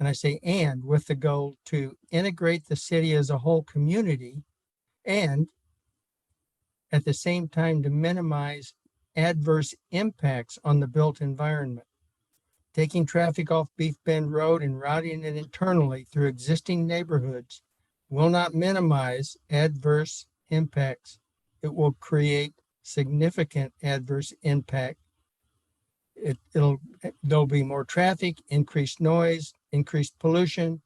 I say and, with the goal to integrate the city as a whole community, and at the same time to minimize adverse impacts on the built environment. Taking traffic off Beef Bend Road and routing it internally through existing neighborhoods will not minimize adverse impacts. It will create significant adverse impact. There'll be more traffic, increased noise, increase pollution,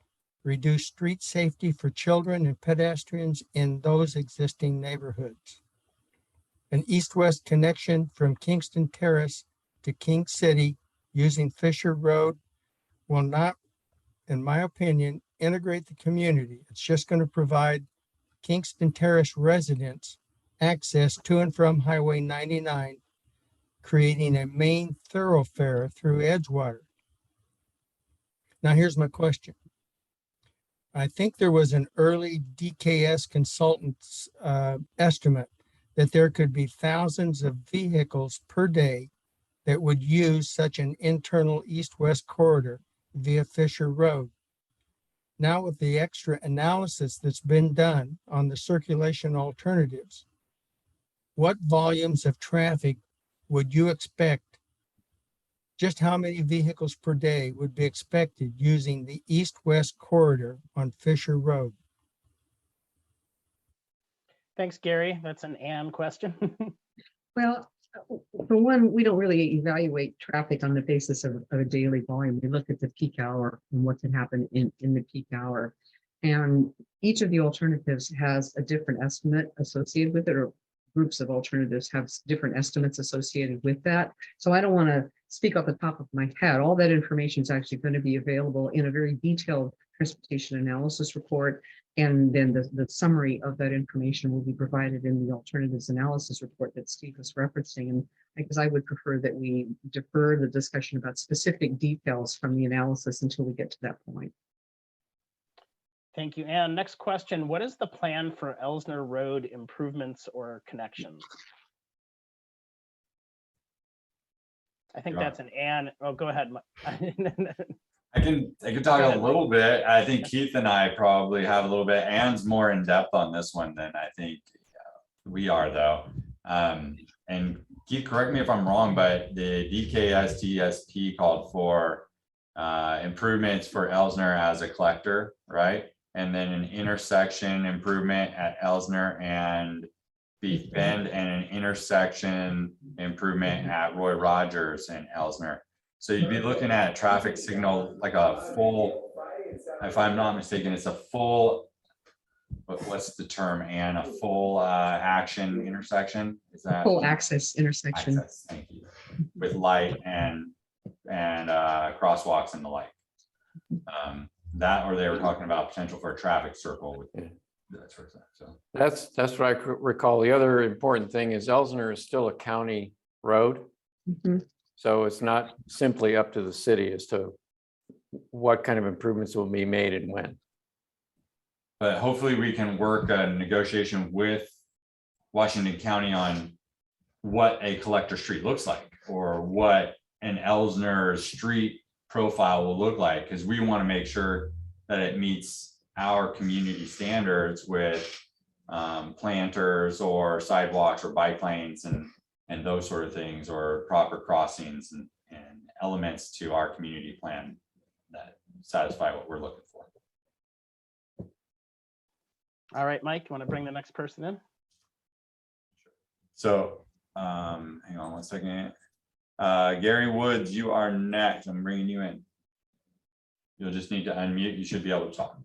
reduce street safety for children and pedestrians in those existing neighborhoods. An east-west connection from Kingston Terrace to King City using Fisher Road will not, in my opinion, integrate the community. It's just going to provide Kingston Terrace residents access to and from Highway 99, creating a main thoroughfare through Edgewater. Now, here's my question. I think there was an early DKS consultant's estimate that there could be thousands of vehicles per day that would use such an internal east-west corridor via Fisher Road. Now, with the extra analysis that's been done on the circulation alternatives, what volumes of traffic would you expect? Just how many vehicles per day would be expected using the east-west corridor on Fisher Road? Thanks, Gary. That's an Ann question. Well, for one, we don't really evaluate traffic on the basis of a daily volume. We look at the peak hour and what can happen in the peak hour. And each of the alternatives has a different estimate associated with it, or groups of alternatives have different estimates associated with that. So I don't want to speak off the top of my head. All that information is actually going to be available in a very detailed transportation analysis report. And then the summary of that information will be provided in the alternatives analysis report that Steve was referencing. And because I would prefer that we defer the discussion about specific details from the analysis until we get to that point. Thank you, Ann. Next question. What is the plan for Elsner Road improvements or connections? I think that's an Ann. Oh, go ahead. I can talk a little bit. I think Keith and I probably have a little bit. Ann's more in depth on this one than I think we are, though. And Keith, correct me if I'm wrong, but the DKSTSP called for improvements for Elsner as a collector, right? And then an intersection improvement at Elsner and Beef Bend, and an intersection improvement at Roy Rogers and Elsner. So you'd be looking at a traffic signal, like a full, if I'm not mistaken, it's a full, what's the term, Ann? A full action intersection? Is that Full access intersection. access, thank you. With light and crosswalks and the like. That, or they were talking about potential for a traffic circle with that sort of stuff. So That's what I recall. The other important thing is Elsner is still a county road. Mhm. So it's not simply up to the city as to what kind of improvements will be made and when. but hopefully we can work a negotiation with Washington County on what a collector street looks like, or what an Elsner street profile will look like, because we want to make sure that it meets our community standards with planters or sidewalks or bike lanes and those sort of things, or proper crossings and elements to our community plan that satisfy what we're looking for. All right, Mike, you want to bring the next person in? So hang on one second. Gary Woods, you are next. I'm bringing you in. You'll just need to unmute. You should be able to talk.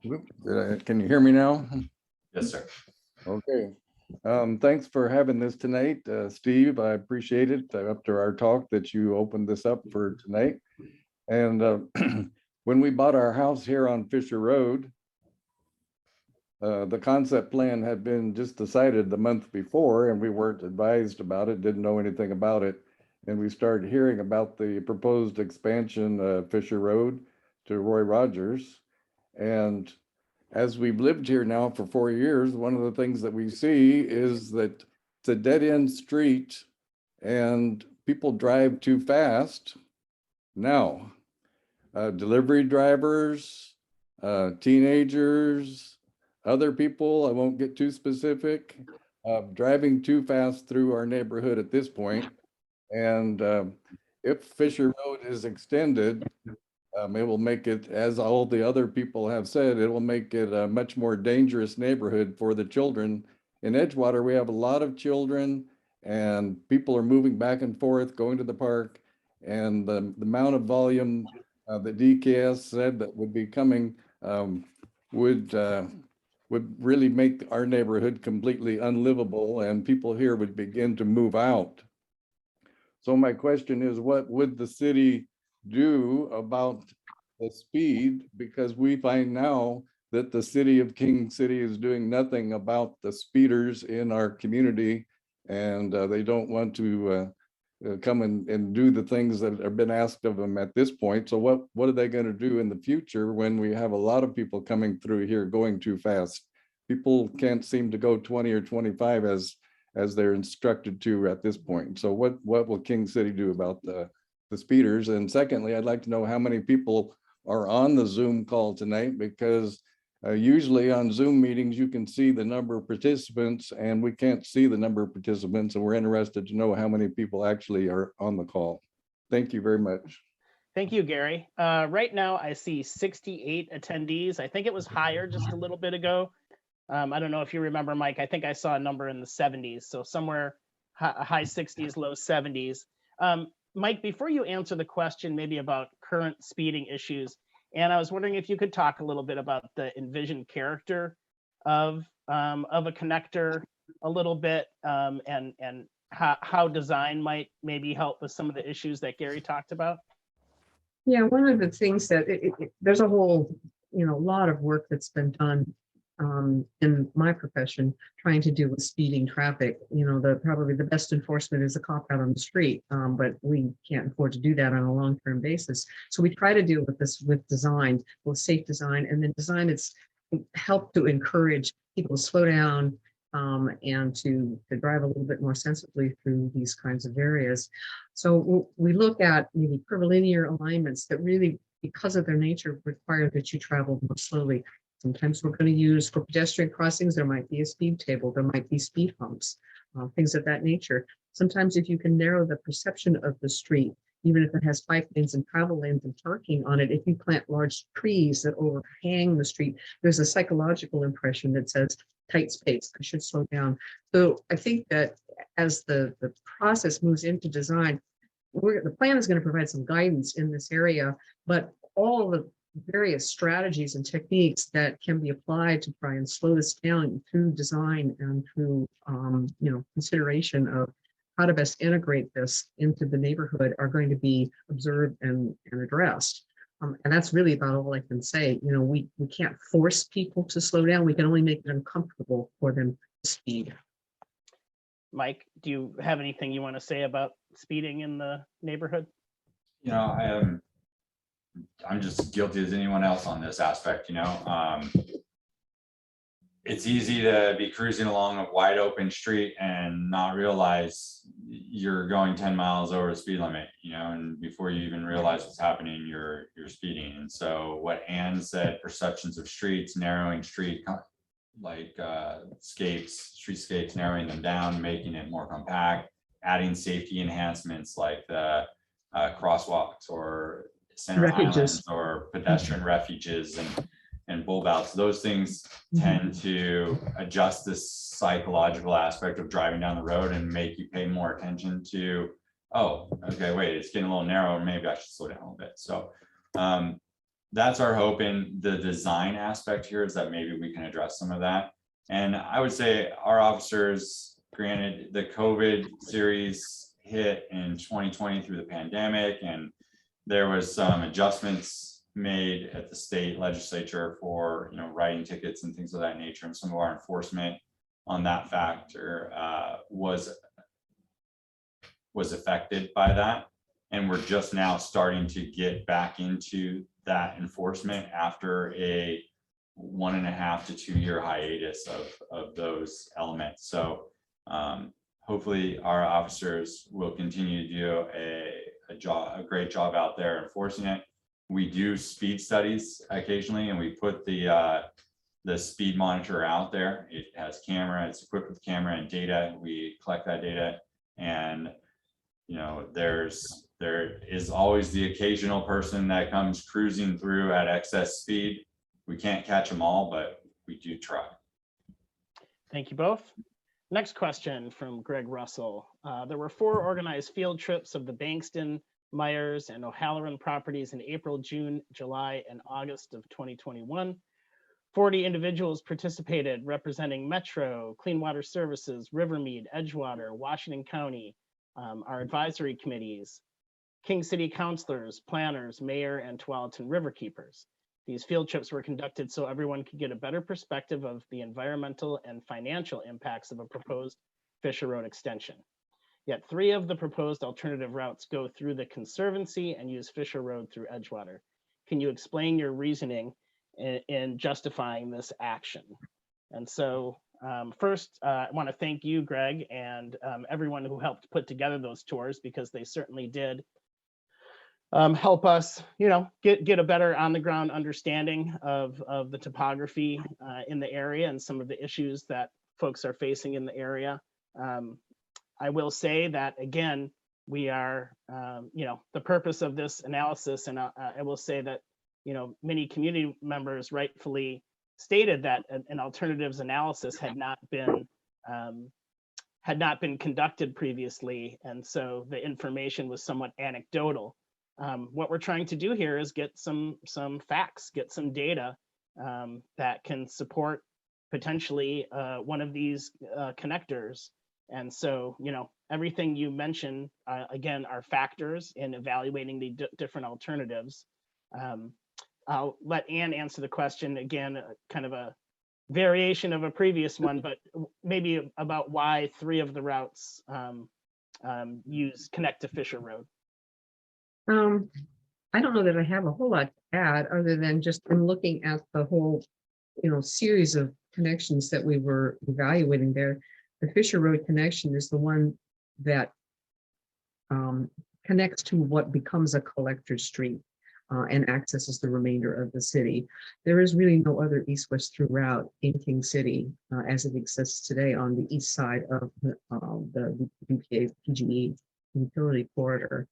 Can you hear me now? Yes, sir. Okay. Thanks for having this tonight, Steve. I appreciate it. After our talk that you opened this up for tonight. And when we bought our house here on Fisher Road, the concept plan had been just decided the month before, and we weren't advised about it, didn't know anything about it. And we started hearing about the proposed expansion of Fisher Road to Roy Rogers. And as we've lived here now for 4 years, one of the things that we see is that it's a dead end street and people drive too fast. Now, delivery drivers, teenagers, other people, I won't get too specific, driving too fast through our neighborhood at this point. And if Fisher Road is extended, it will make it, as all the other people have said, it will make it a much more dangerous neighborhood for the children. In Edgewater, we have a lot of children and people are moving back and forth, going to the park, and the amount of volume the DKS said that would be coming, would really make our neighborhood completely unlivable and people here would begin to move out. So my question is, what would the city do about the speed? Because we find now that the city of King City is doing nothing about the speeders in our community. And they don't want to come and do the things that have been asked of them at this point. So what are they going to do in the future when we have a lot of people coming through here going too fast? People can't seem to go 20 or 25 as they're instructed to at this point. So what will King City do about the speeders? And secondly, I'd like to know how many people are on the Zoom call tonight, because usually on Zoom meetings, you can see the number of participants and we can't see the number of participants. And we're interested to know how many people actually are on the call. Thank you very much. Thank you, Gary. Right now, I see 68 attendees. I think it was higher just a little bit ago. I don't know if you remember, Mike, I think I saw a number in the 70s. So somewhere high 60s, low 70s. Mike, before you answer the question, maybe about current speeding issues, and I was wondering if you could talk a little bit about the envisioned character of a connector a little bit, and how design might maybe help with some of the issues that Gary talked about. Yeah, one of the things that there's a whole, lot of work that's been done in my profession trying to do with speeding traffic. Probably the best enforcement is a cop out on the street, but we can't afford to do that on a long-term basis. So we try to deal with this with design, with safe design, and then design it's helped to encourage people to slow down and to drive a little bit more sensibly through these kinds of areas. So we look at maybe curvilinear alignments that really, because of their nature, require that you travel more slowly. Sometimes we're going to use, for pedestrian crossings, there might be a speed table, there might be speed humps, things of that nature. Sometimes if you can narrow the perception of the street, even if it has bike lanes and travel lanes and parking on it, if you plant large trees that overhang the street, there's a psychological impression that says, tight space, I should slow down. So I think that as the process moves into design, the plan is going to provide some guidance in this area, but all the various strategies and techniques that can be applied to try and slow this down through design and through consideration of how to best integrate this into the neighborhood are going to be observed and addressed. And that's really about all I can say. We can't force people to slow down. We can only make it uncomfortable for them to speed. Mike, do you have anything you want to say about speeding in the neighborhood? I'm just guilty as anyone else on this aspect, it's easy to be cruising along a wide open street and not realize you're going 10 miles over the speed limit, and before you even realize what's happening, you're speeding. And so what Ann said, perceptions of streets, narrowing street, like streetscapes, narrowing them down, making it more compact, adding safety enhancements like the crosswalks or center islands or pedestrian refuges and bulb outs. Those things tend to adjust the psychological aspect of driving down the road and make you pay more attention to, oh, okay, wait, it's getting a little narrow, maybe I should slow down a little bit. So that's our hope in the design aspect here, is that maybe we can address some of that. And I would say our officers, granted the COVID series hit in 2020 through the pandemic, and there was some adjustments made at the state legislature for writing tickets and things of that nature, and some of our enforcement on that factor was affected by that, and we're just now starting to get back into that enforcement after a 1.5 to 2 year hiatus of those elements. So hopefully our officers will continue to do a great job out there enforcing it. We do speed studies occasionally, and we put the speed monitor out there. It has camera, it's equipped with camera and data. We collect that data, and there is always the occasional person that comes cruising through at excess speed. We can't catch them all, but we do try. Thank you both. Next question from Greg Russell. There were 4 organized field trips of the Bankston Myers, and O'Halloran properties in April, June, July, and August of 2021. 40 individuals participated representing Metro, Clean Water Services, Rivermead, Edgewater, Washington County, our advisory committees, King City councilors, planners, mayor, and Tualatin Riverkeepers. These field trips were conducted so everyone could get a better perspective of the environmental and financial impacts of a proposed Fisher Road extension. Yet 3 of the proposed alternative routes go through the Conservancy and use Fisher Road through Edgewater. Can you explain your reasoning in justifying this action? And so first, I want to thank you, Greg, and everyone who helped put together those tours, because they certainly did help us, get a better on the ground understanding of the topography in the area and some of the issues that folks are facing in the area. I will say that, again, we are, the purpose of this analysis, and I will say that, many community members rightfully stated that an alternatives analysis had not been conducted previously, and so the information was somewhat anecdotal. What we're trying to do here is get some facts, get some data that can support potentially one of these connectors. And so, everything you mentioned, again, are factors in evaluating the different alternatives. I'll let Ann answer the question again, kind of a variation of a previous one, but maybe about why 3 of the routes connect to Fisher Road. I don't know that I have a whole lot to add, other than just in looking at the whole, series of connections that we were evaluating there. The Fisher Road connection is the one that connects to what becomes a collector street and accesses the remainder of the city. There is really no other east-west through route in King City as it exists today on the east side of the BPA PGE utility corridor.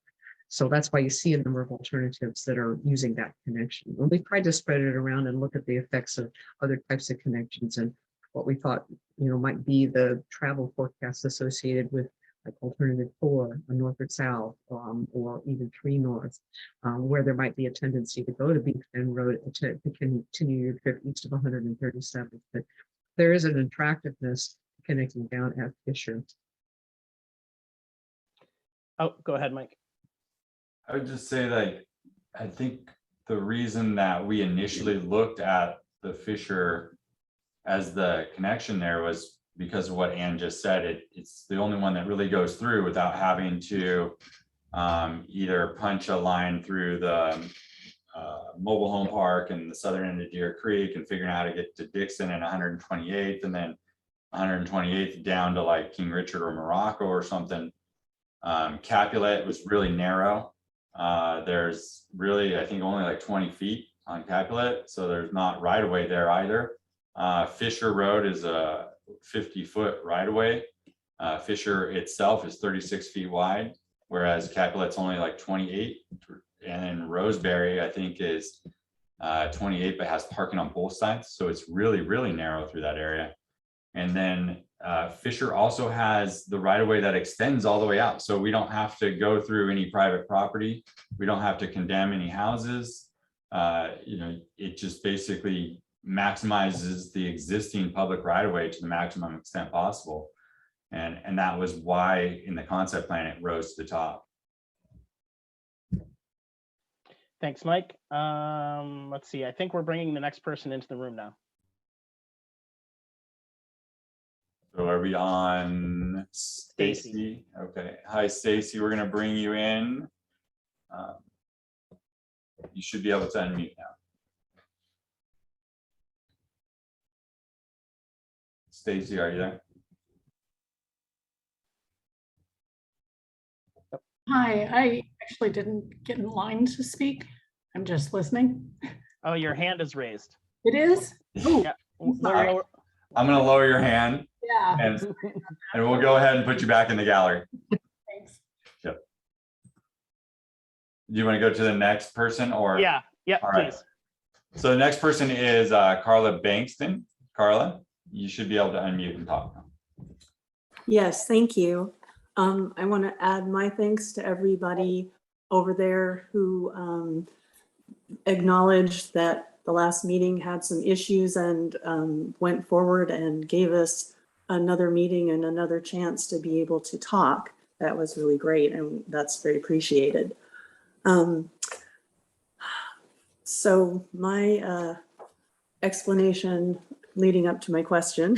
So that's why you see a number of alternatives that are using that connection. And we tried to spread it around and look at the effects of other types of connections and what we thought, might be the travel forecasts associated with like alternative 4, a north or south, or even 3 north, where there might be a tendency to go to Beach Bend Road to continue your trip east of 137th. But there is an attractiveness connecting down at Fisher. Oh, go ahead, Mike. I would just say that I think the reason that we initially looked at the Fisher as the connection there was because of what Ann just said. It's the only one that really goes through without having to either punch a line through the mobile home park and the southern end of Deer Creek and figuring out how to get to Dixon and 128th and then 128th down to like King Richard or Morocco or something. Capulet was really narrow. There's really, I think, only like 20 feet on Capulet, so there's not right of way there either. Fisher Road is a 50-foot right of way. Fisher itself is 36 feet wide, whereas Capulet's only like 28. And then Roseberry, I think, is 28, but has parking on both sides. So it's really, really narrow through that area. And then Fisher also has the right of way that extends all the way out. So we don't have to go through any private property. We don't have to condemn any houses. It just basically maximizes the existing public right of way to the maximum extent possible. And that was why in the concept plan, it rose to the top. Thanks, Mike. Let's see. I think we're bringing the next person into the room now. So are we on Stacy? Okay. Hi, Stacy. We're going to bring you in. You should be able to unmute now. Stacy, are you there? Hi, I actually didn't get in line to speak. I'm just listening. Oh, your hand is raised. It is? Oh, Yeah. sorry. I'm going to lower your hand Yeah, and we'll go ahead and put you back in the gallery. thanks. Yep. Do you want to go to the next person or? Yeah, All right. please. So the next person is Carla Bankston. Carla, you should be able to unmute and talk now. Yes, thank you. I want to add my thanks to everybody over there who acknowledged that the last meeting had some issues and went forward and gave us another meeting and another chance to be able to talk. That was really great, and that's very appreciated. So my explanation leading up to my question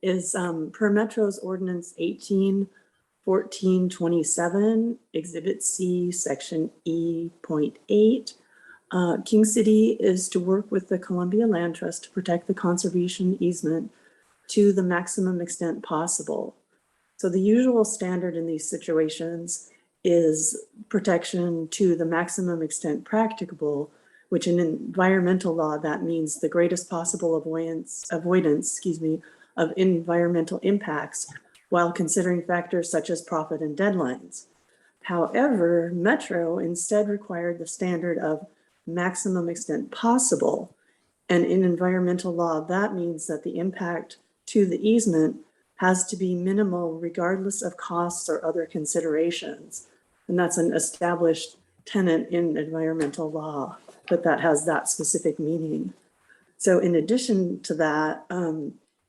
is per Metro's Ordinance 181427, Exhibit C, Section E.8. King City is to work with the Columbia Land Trust to protect the conservation easement to the maximum extent possible. So the usual standard in these situations is protection to the maximum extent practicable, which in environmental law, that means the greatest possible avoidance of environmental impacts while considering factors such as profit and deadlines. However, Metro instead required the standard of maximum extent possible. And in environmental law, that means that the impact to the easement has to be minimal regardless of costs or other considerations. And that's an established tenet in environmental law, that has that specific meaning. So in addition to that,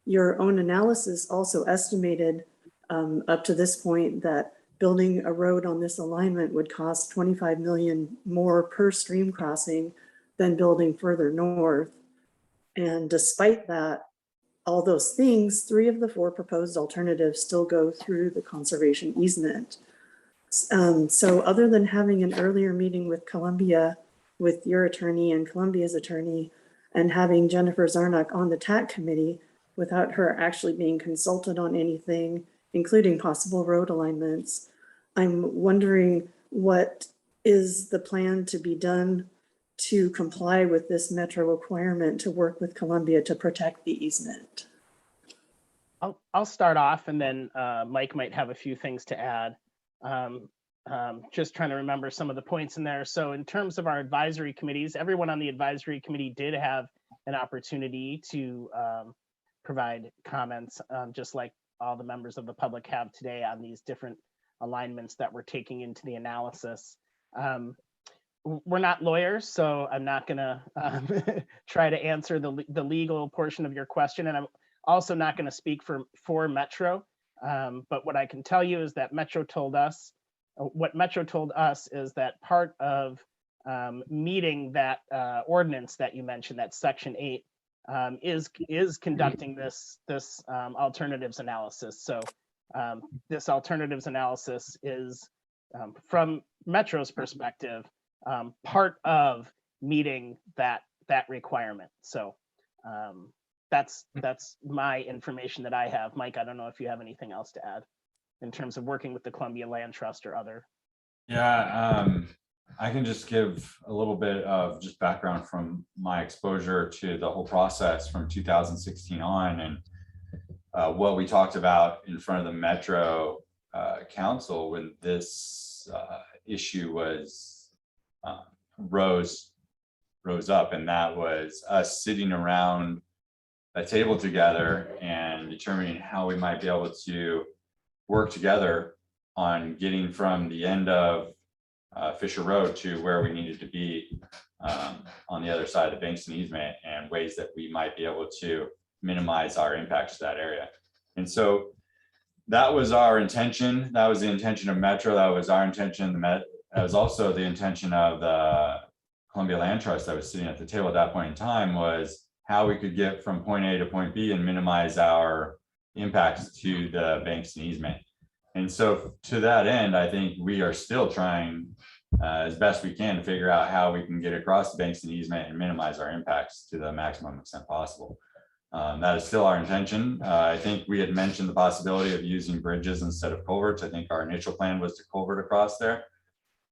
your own analysis also estimated up to this point that building a road on this alignment would cost 25 million more per stream crossing than building further north. And despite that, all those things, 3 of the 4 proposed alternatives still go through the conservation easement. So other than having an earlier meeting with Columbia, with your attorney and Columbia's attorney, and having Jennifer Zarnock on the TAC committee without her actually being consulted on anything, including possible road alignments, I'm wondering what is the plan to be done to comply with this Metro requirement to work with Columbia to protect the easement? I'll start off, and then Mike might have a few things to add. Just trying to remember some of the points in there. So in terms of our advisory committees, everyone on the advisory committee did have an opportunity to provide comments, just like all the members of the public have today on these different alignments that we're taking into the analysis. We're not lawyers, so I'm not gonna try to answer the legal portion of your question, and I'm also not gonna speak for Metro. But what I can tell you is that Metro told us is that part of meeting that ordinance that you mentioned, that Section 8, is conducting this alternatives analysis. So this alternatives analysis is, from Metro's perspective, part of meeting that requirement. So that's my information that I have. Mike, I don't know if you have anything else to add in terms of working with the Columbia Land Trust or other. Yeah, I can just give a little bit of just background from my exposure to the whole process from 2016 on, and what we talked about in front of the Metro Council when this issue was rose up, and that was us sitting around a table together and determining how we might be able to work together on getting from the end of Fisher Road to where we needed to be on the other side of the Bankston easement, and ways that we might be able to minimize our impacts to that area. And so that was our intention. That was the intention of Metro. That was our intention. That was also the intention of the Columbia Land Trust that was sitting at the table at that point in time, was how we could get from point A to point B and minimize our impacts to the Bankston easement. And so to that end, I think we are still trying as best we can to figure out how we can get across the Bankston easement and minimize our impacts to the maximum extent possible. That is still our intention. I think we had mentioned the possibility of using bridges instead of culverts. I think our initial plan was to culvert across there.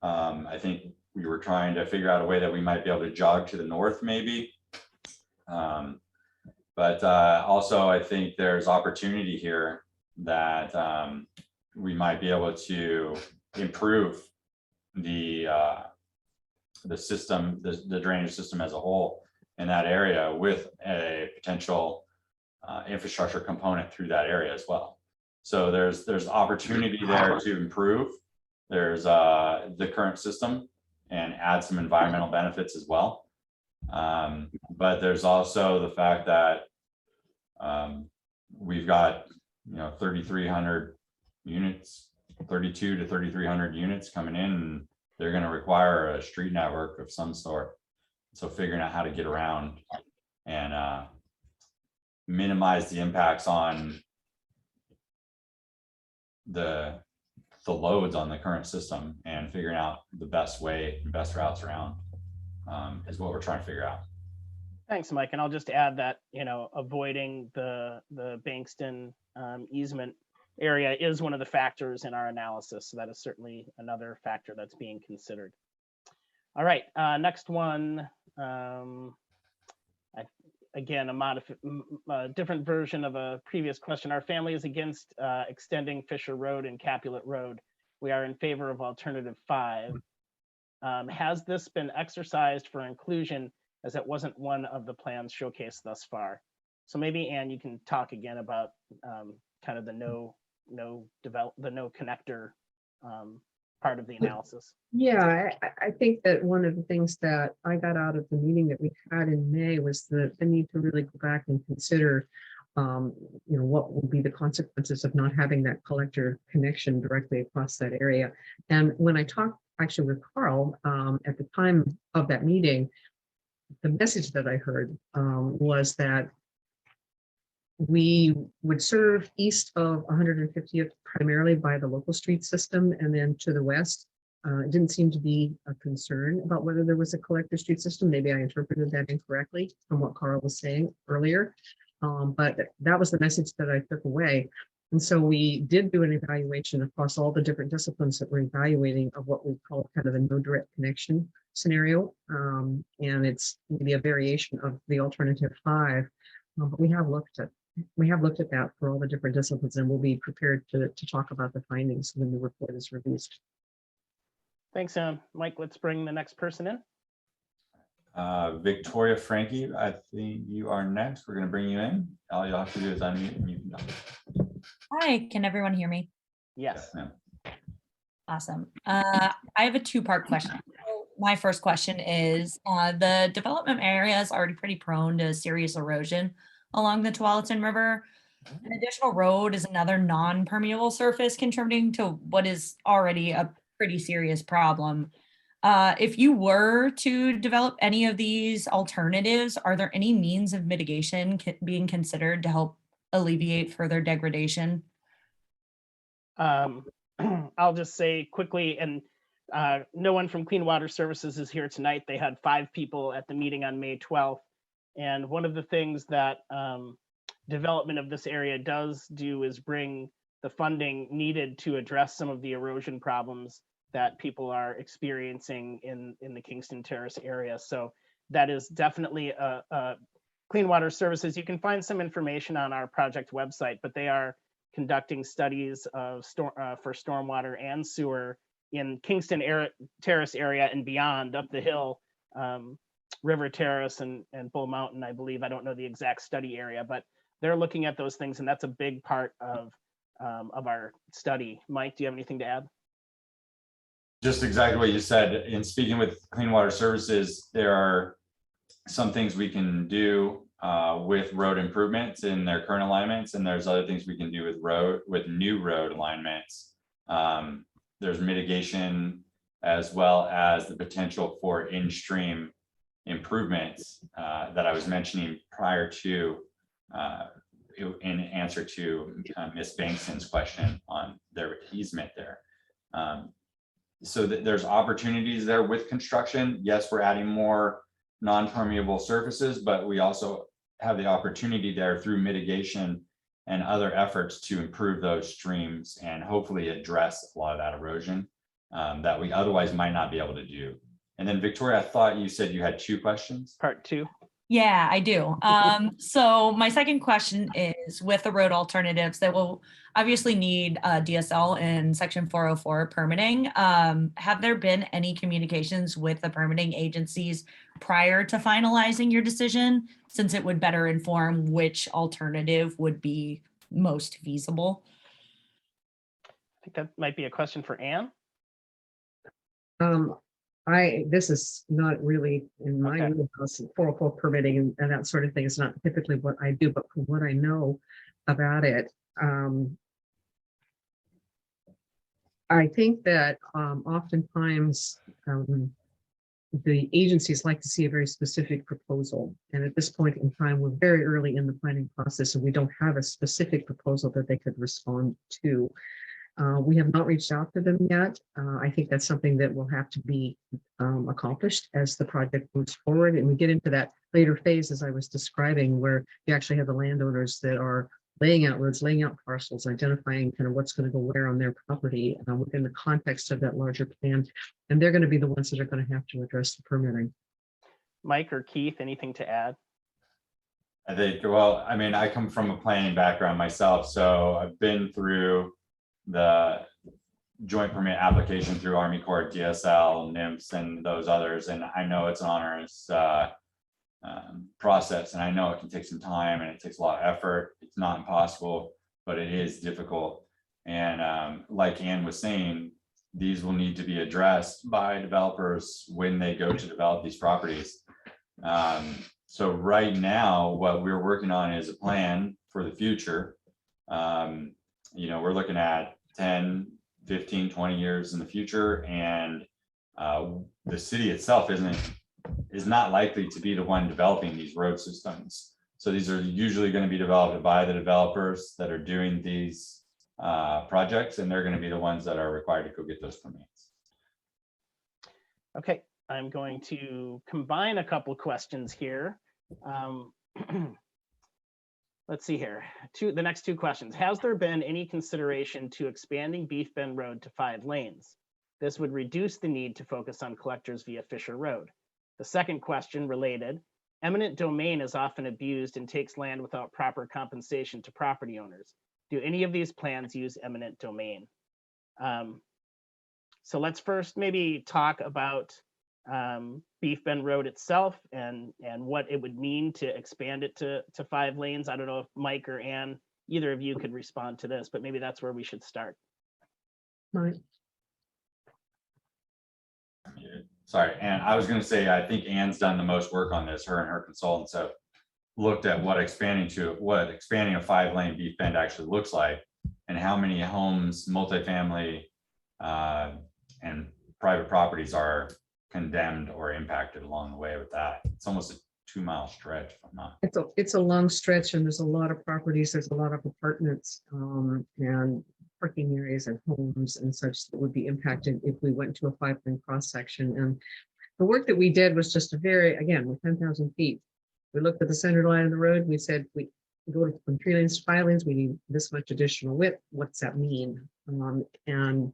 I think we were trying to figure out a way that we might be able to jog to the north maybe. But also I think there's opportunity here that we might be able to improve the system, the drainage system as a whole in that area, with a potential infrastructure component through that area as well. So there's opportunity there to improve. There's the current system and add some environmental benefits as well. But there's also the fact that we've got, 3,300 units, 32 to 3,300 units coming in, and they're going to require a street network of some sort. So figuring out how to get around and minimize the impacts on the loads on the current system and figuring out the best way, best routes around is what we're trying to figure out. Thanks, Mike. And I'll just add that, avoiding the Bankston easement area is one of the factors in our analysis. So that is certainly another factor that's being considered. All right, next one. Again, a different version of a previous question. Our family is against extending Fisher Road and Capulet Road. We are in favor of alternative 5. Has this been exercised for inclusion, as it wasn't one of the plans showcased thus far? So maybe, Ann, you can talk again about kind of the no connector part of the analysis. Yeah, I think that one of the things that I got out of the meeting that we had in May was the need to really go back and consider, what will be the consequences of not having that collector connection directly across that area. And when I talked actually with Carl at the time of that meeting, the message that I heard was that we would serve east of 150th primarily by the local street system, and then to the west, it didn't seem to be a concern about whether there was a collector street system. Maybe I interpreted that incorrectly from what Carl was saying earlier, but that was the message that I took away. And so we did do an evaluation across all the different disciplines that we're evaluating of what we call kind of a no direct connection scenario. And it's maybe a variation of the alternative 5, but we have looked at that for all the different disciplines, and we'll be prepared to talk about the findings when the report is released. Thanks, Ann. Mike, let's bring the next person in. Victoria Frankie, I think you are next. We're going to bring you in. All you have to do is unmute and you can talk. Hi, can everyone hear me? Yes. ma'am. Awesome. I have a 2-part question. So my first question is, the development area is already pretty prone to serious erosion along the Tualatin River. An additional road is another non-permeable surface contributing to what is already a pretty serious problem. If you were to develop any of these alternatives, are there any means of mitigation being considered to help alleviate further degradation? I'll just say quickly, and no one from Clean Water Services is here tonight. They had 5 people at the meeting on May 12th. And one of the things that development of this area does do is bring the funding needed to address some of the erosion problems that people are experiencing in the Kingston Terrace area. So that is definitely a Clean Water Services. You can find some information on our project website, but they are conducting studies of for stormwater and sewer in Kingston Terrace area and beyond, up the hill, River Terrace and Bull Mountain, I believe. I don't know the exact study area, but they're looking at those things, and that's a big part of our study. Mike, do you have anything to add? Just exactly what you said. In speaking with Clean Water Services, there are some things we can do with road improvements in their current alignments, and there's other things we can do with new road alignments. There's mitigation as well as the potential for in-stream improvements that I was mentioning prior to in answer to Ms. Bankston's question on their easement there. So there's opportunities there with construction. Yes, we're adding more non-permeable surfaces, but we also have the opportunity there through mitigation and other efforts to improve those streams and hopefully address a lot of that erosion that we otherwise might not be able to do. And then Victoria, I thought you said you had 2 questions. Part 2. Yeah, I do. So my second question is, with the road alternatives that will obviously need DSL and Section 404 permitting, have there been any communications with the permitting agencies prior to finalizing your decision, since it would better inform which alternative would be most feasible? I think that might be a question for Ann. This is not really in my Okay. wheelhouse. 404 permitting and that sort of thing is not typically what I do, but from what I know about it, I think that oftentimes the agencies like to see a very specific proposal. And at this point in time, we're very early in the planning process, and we don't have a specific proposal that they could respond to. We have not reached out to them yet. I think that's something that will have to be accomplished as the project moves forward. And we get into that later phase, as I was describing, where you actually have the landowners that are laying out roads, laying out parcels, identifying kind of what's going to go where on their property within the context of that larger plan. And they're going to be the ones that are going to have to address the permitting. Mike or Keith, anything to add? I think, well, I mean, I come from a planning background myself, so I've been through the joint permit application through Army Corps, DSL, NIMS, and those others, and I know it's an onerous process, and I know it can take some time and it takes a lot of effort. It's not impossible, but it is difficult. And like Ann was saying, these will need to be addressed by developers when they go to develop these properties. So right now, what we're working on is a plan for the future. You know, we're looking at 10, 15, 20 years in the future, and the city itself is not likely to be the one developing these road systems. So these are usually going to be developed by the developers that are doing these projects, and they're going to be the ones that are required to go get those permits. Okay, I'm going to combine a couple questions here. Let's see here. The next two questions. Has there been any consideration to expanding Beef Bend Road to 5 lanes? This would reduce the need to focus on collectors via Fisher Road. The second question, related, eminent domain is often abused and takes land without proper compensation to property owners. Do any of these plans use eminent domain? So let's first maybe talk about Beef Bend Road itself and what it would mean to expand it to 5 lanes. I don't know if Mike or Ann, either of you could respond to this, but maybe that's where we should start. Right. Sorry, and I was going to say, I think Ann's done the most work on this. Her and her consultants have looked at what expanding a 5-lane Beef Bend actually looks like, and how many homes, multifamily, and private properties are condemned or impacted along the way with that. It's almost a 2-mile stretch, if I'm not. It's a long stretch, and there's a lot of properties. There's a lot of apartments and parking areas and homes and such that would be impacted if we went to a 5-lane cross section. And the work that we did was just again, with 10,000 feet. We looked at the center line of the road. We said, we go from 3 lanes to 5 lanes. We need this much additional width. What's that mean? And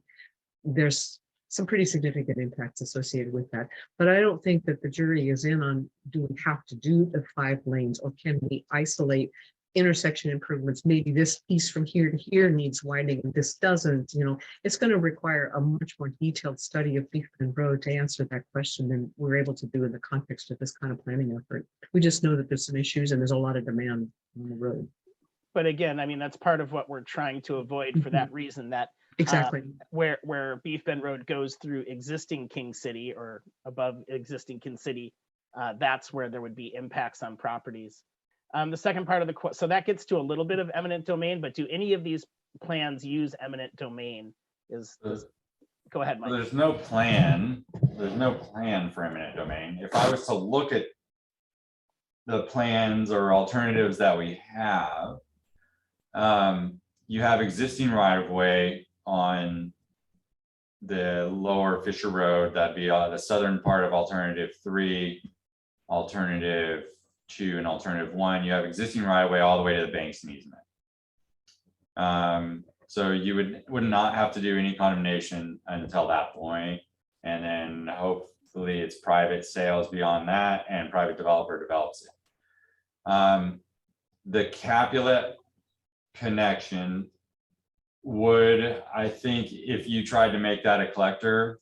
there's some pretty significant impacts associated with that. But I don't think that the jury is in on, do we have to do the 5 lanes, or can we isolate intersection improvements? Maybe this piece from here to here needs widening and this doesn't. You know, it's going to require a much more detailed study of Beef Bend Road to answer that question than we're able to do in the context of this kind of planning effort. We just know that there's some issues and there's a lot of demand on the road. But again, I mean, that's part of what we're trying to avoid for that reason, that Exactly. Where Beef Bend Road goes through existing King City or above existing King City, that's where there would be impacts on properties. The second part of the question, so that gets to a little bit of eminent domain, but do any of these plans use eminent domain? Go ahead, Mike. There's no plan. There's no plan for eminent domain. If I was to look at the plans or alternatives that we have, you have existing right-of-way on the lower Fisher Road. That'd be the southern part of alternative 3, alternative 2, and alternative 1. You have existing right-of-way all the way to the banks and easement. So you would not have to do any condemnation until that point, and then hopefully it's private sales beyond that, and private developer develops it. The Capulet connection would, I think, if you tried to make that a collector,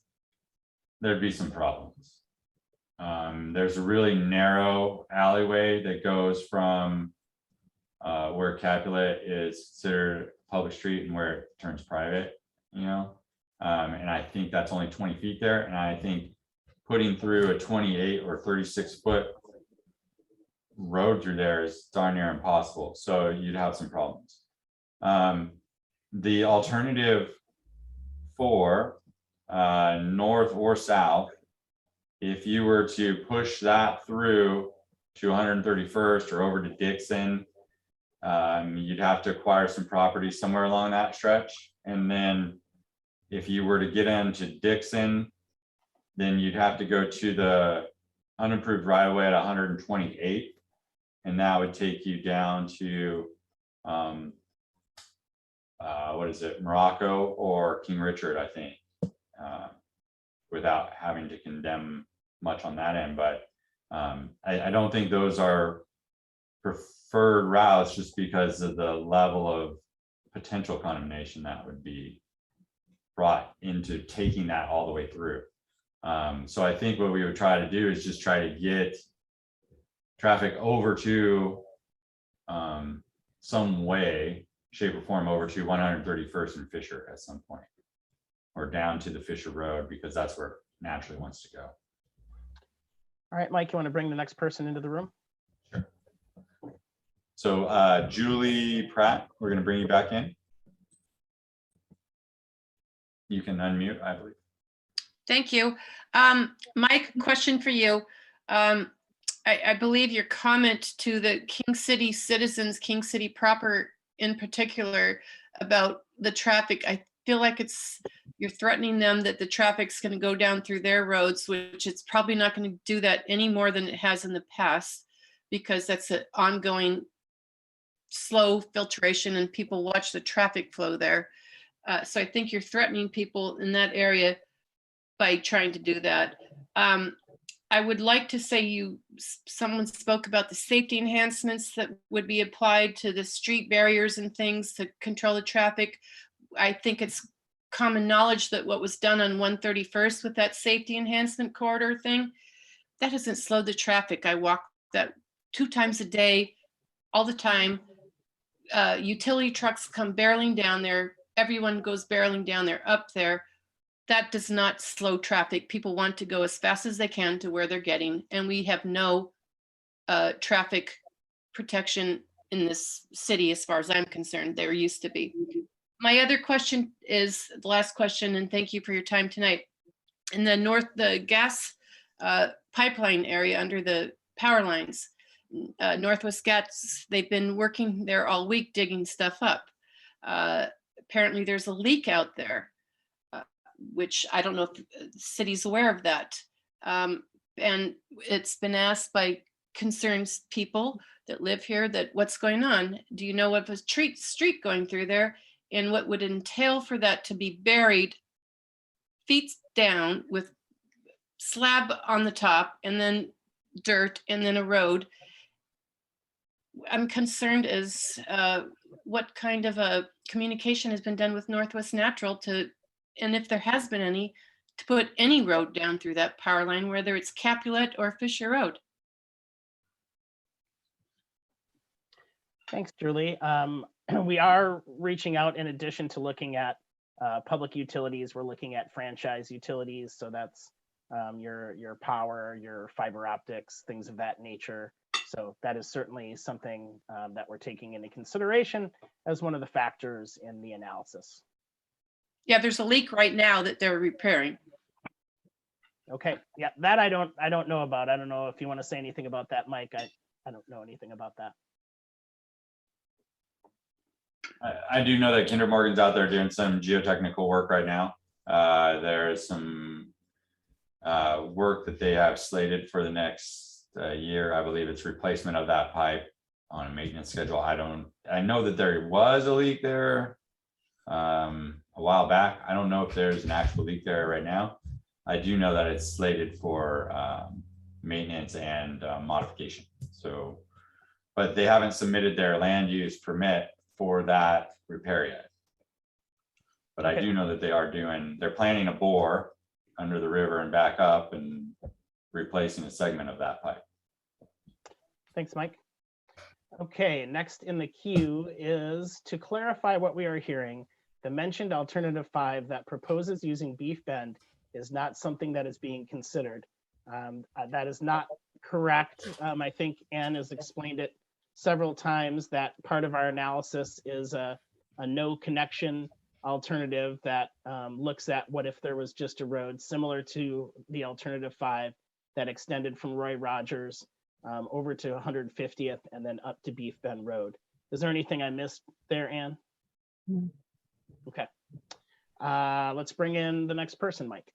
there'd be some problems. There's a really narrow alleyway that goes from where Capulet is considered public street and where it turns private, you know. And I think that's only 20 feet there. And I think putting through a 28 or 36-foot road through there is darn near impossible. So you'd have some problems. The alternative for north or south, if you were to push that through to 131st or over to Dixon, you'd have to acquire some property somewhere along that stretch. And then if you were to get into Dixon, then you'd have to go to the unapproved right of way at 128. And that would take you down to, what is it, Morocco or King Richard, I think, without having to condemn much on that end. But I don't think those are preferred routes just because of the level of potential condemnation that would be brought into taking that all the way through. So I think what we would try to do is just try to get traffic over to some way, shape or form over to 131st and Fisher at some point, or down to the Fisher Road, because that's where it naturally wants to go. All right, Mike, you want to bring the next person into the room? Sure. So Julie Pratt, we're going to bring you back in. You can unmute, I believe. Thank you. Mike, question for you. I believe your comment to the King City citizens, King City proper in particular, about the traffic, I feel like you're threatening them that the traffic's going to go down through their roads, which it's probably not going to do that any more than it has in the past, because that's an ongoing slow filtration and people watch the traffic flow there. So I think you're threatening people in that area by trying to do that. I would like to say someone spoke about the safety enhancements that would be applied to the street barriers and things to control the traffic. I think it's common knowledge that what was done on 131st with that safety enhancement corridor thing, that hasn't slowed the traffic. I walk that 2 times a day, all the time. Utility trucks come barreling down there. Everyone goes barreling down there, up there. That does not slow traffic. People want to go as fast as they can to where they're getting, and we have no traffic protection in this city as far as I'm concerned. There used to be. My other question is the last question, and thank you for your time tonight. In the gas pipeline area under the power lines, Northwest Gas, they've been working there all week digging stuff up. Apparently there's a leak out there, which I don't know if the city's aware of that. And it's been asked by concerned people that live here that what's going on? Do you know of a street going through there, and what would entail for that to be buried feet down with slab on the top and then dirt and then a road? I'm concerned as what kind of a communication has been done with Northwest Natural and if there has been any, to put any road down through that power line, whether it's Capulet or Fisher Road. Thanks, Julie. We are reaching out in addition to looking at public utilities. We're looking at franchise utilities. So that's your power, your fiber optics, things of that nature. So that is certainly something that we're taking into consideration as one of the factors in the analysis. Yeah, there's a leak right now that they're repairing. Okay, yeah, that I don't know about. I don't know if you want to say anything about that, Mike. I don't know anything about that. I do know that Kinder Morgan's out there doing some geotechnical work right now. There's some work that they have slated for the next year. I believe it's replacement of that pipe on a maintenance schedule. I know that there was a leak there a while back. I don't know if there's an actual leak there right now. I do know that it's slated for maintenance and modification. So, but they haven't submitted their land use permit for that repair yet. But I do know that they're planning a bore under the river and back up and replacing a segment of that pipe. Thanks, Mike. Okay, next in the queue is to clarify what we are hearing. The mentioned alternative 5 that proposes using Beef Bend is not something that is being considered. That is not correct. I think Ann has explained it several times that part of our analysis is a no connection alternative that looks at what if there was just a road similar to the alternative 5 that extended from Roy Rogers over to 150th and then up to Beef Bend Road. Is there anything I missed there, Ann? No. Okay. Let's bring in the next person, Mike.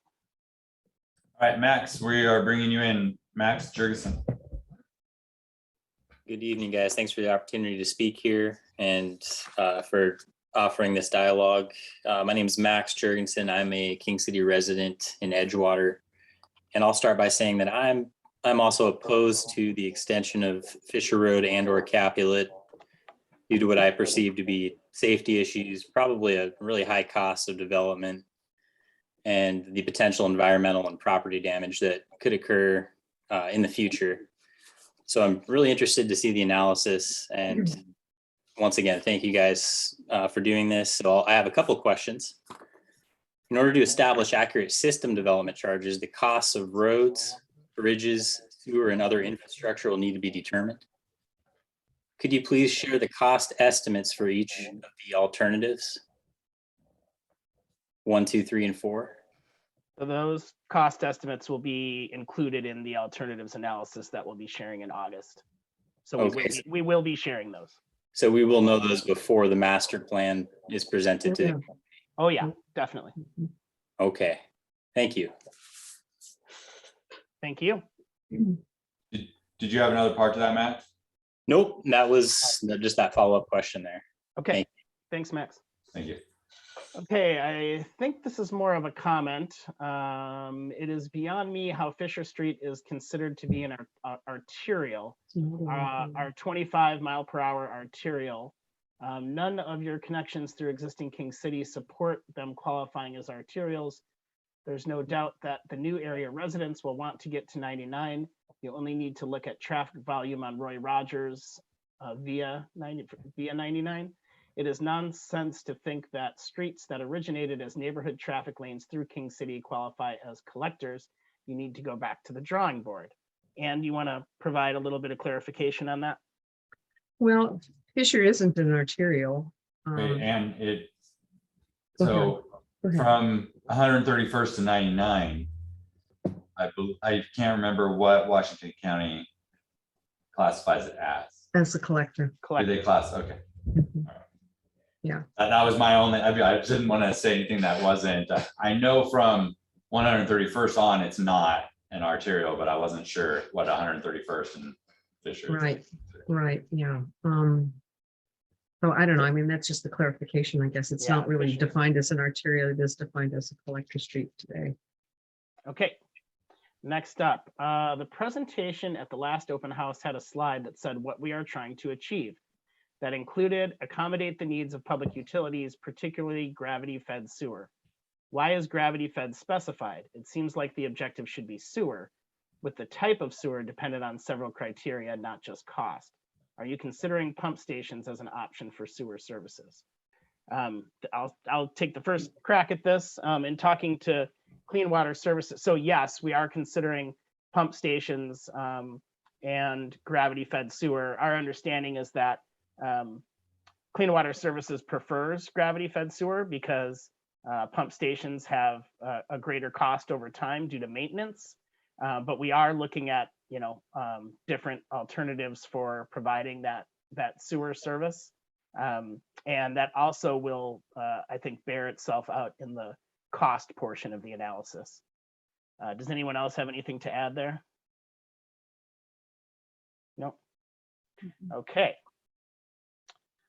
All right, Max, we are bringing you in. Max Jurgensen. Good evening, guys. Thanks for the opportunity to speak here and for offering this dialogue. My name is Max Jurgensen. I'm a King City resident in Edgewater. And I'll start by saying that I'm also opposed to the extension of Fisher Road and or Capulet due to what I perceive to be safety issues, probably a really high cost of development, and the potential environmental and property damage that could occur in the future. So I'm really interested to see the analysis. And once again, thank you guys for doing this. So I have a couple of questions. In order to establish accurate system development charges, the costs of roads, bridges, sewer, and other infrastructure will need to be determined. Could you please share the cost estimates for each of the alternatives? 1, 2, 3, and 4. So those cost estimates will be included in the alternatives analysis that we'll be sharing in August. So we will be sharing those. So we will know those before the master plan is presented to. Oh yeah, definitely. Okay, thank you. Thank you. Did you have another part to that, Max? Nope, that was just that follow-up question there. Okay, thanks, Max. Thank you. Okay, I think this is more of a comment. It is beyond me how Fisher Street is considered to be an arterial, our 25-mile-per-hour arterial. None of your connections through existing King City support them qualifying as arterials. There's no doubt that the new area residents will want to get to 99. You only need to look at traffic volume on Roy Rogers via 99. It is nonsense to think that streets that originated as neighborhood traffic lanes through King City qualify as collectors. You need to go back to the drawing board. And you want to provide a little bit of clarification on that? Well, Fisher isn't an arterial. Wait, and it, Go so ahead. from 131st to 99, I can't remember what Washington County classifies it as. As a collector. Do they class? Okay. Yeah. That was my only, I didn't want to say anything that wasn't, I know from 131st on, it's not an arterial, but I wasn't sure what 131st and Fisher. Right, yeah. So I don't know, I mean, that's just the clarification, I guess. It's not really defined as an arterial, it is defined as a collector street today. Okay. Next up, the presentation at the last open house had a slide that said what we are trying to achieve. That included accommodate the needs of public utilities, particularly gravity-fed sewer. Why is gravity-fed specified? It seems like the objective should be sewer, with the type of sewer dependent on several criteria, not just cost. Are you considering pump stations as an option for sewer services? I'll take the first crack at this in talking to Clean Water Services. So yes, we are considering pump stations and gravity-fed sewer. Our understanding is that Clean Water Services prefers gravity-fed sewer because pump stations have a greater cost over time due to maintenance. But we are looking at, different alternatives for providing that sewer service. And that also will, I think, bear itself out in the cost portion of the analysis. Does anyone else have anything to add there? No? Okay.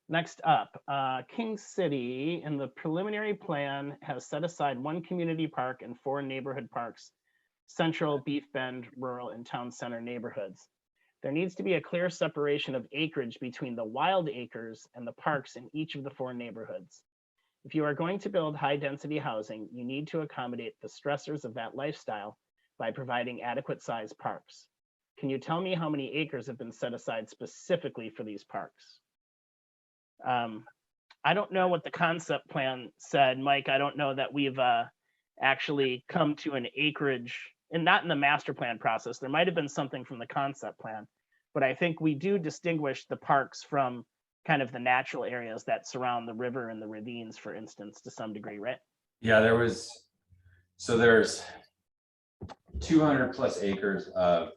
Next up, King City in the preliminary plan has set aside 1 community park and 4 neighborhood parks, Central, Beef Bend, rural, and town center neighborhoods. There needs to be a clear separation of acreage between the wild acres and the parks in each of the 4 neighborhoods. If you are going to build high-density housing, you need to accommodate the stressors of that lifestyle by providing adequate-sized parks. Can you tell me how many acres have been set aside specifically for these parks? I don't know what the concept plan said, Mike. I don't know that we've actually come to an acreage, and not in the master plan process. There might have been something from the concept plan, but I think we do distinguish the parks from kind of the natural areas that surround the river and the ravines, for instance, to some degree, right? Yeah, there's 200 plus acres of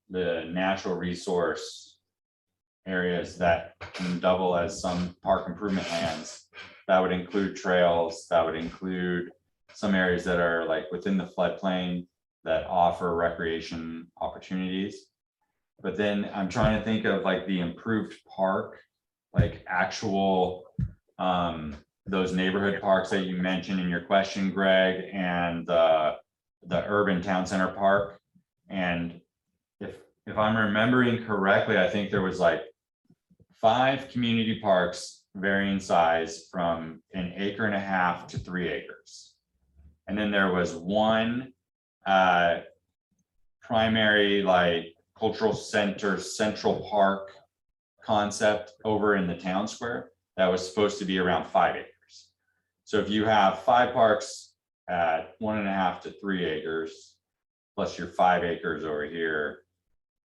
the natural resource areas that can double as some park improvement lands. That would include trails, that would include some areas that are like within the floodplain that offer recreation opportunities. But then I'm trying to think of like the improved park, like actual those neighborhood parks that you mentioned in your question, Greg, and the urban town center park. And if I'm remembering correctly, I think there was like 5 community parks varying size from 1.5 acres to 3 acres. And then there was one primary like cultural center central park concept over in the town square that was supposed to be around 5 acres. So if you have 5 parks at 1.5 to 3 acres, plus your 5 acres over here.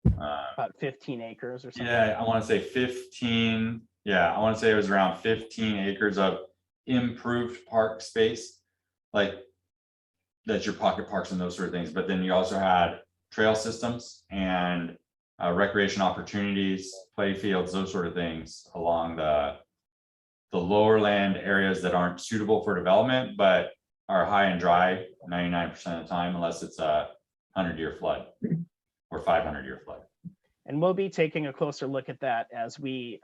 About 15 acres or something. Yeah, I want to say 15. Yeah, I want to say it was around 15 acres of improved park space, like that's your pocket parks and those sort of things. But then you also had trail systems and recreation opportunities, play fields, those sort of things along the lower land areas that aren't suitable for development, but are high and dry 99% of the time, unless it's a 100-year flood or 500-year flood. And we'll be taking a closer look at that as we,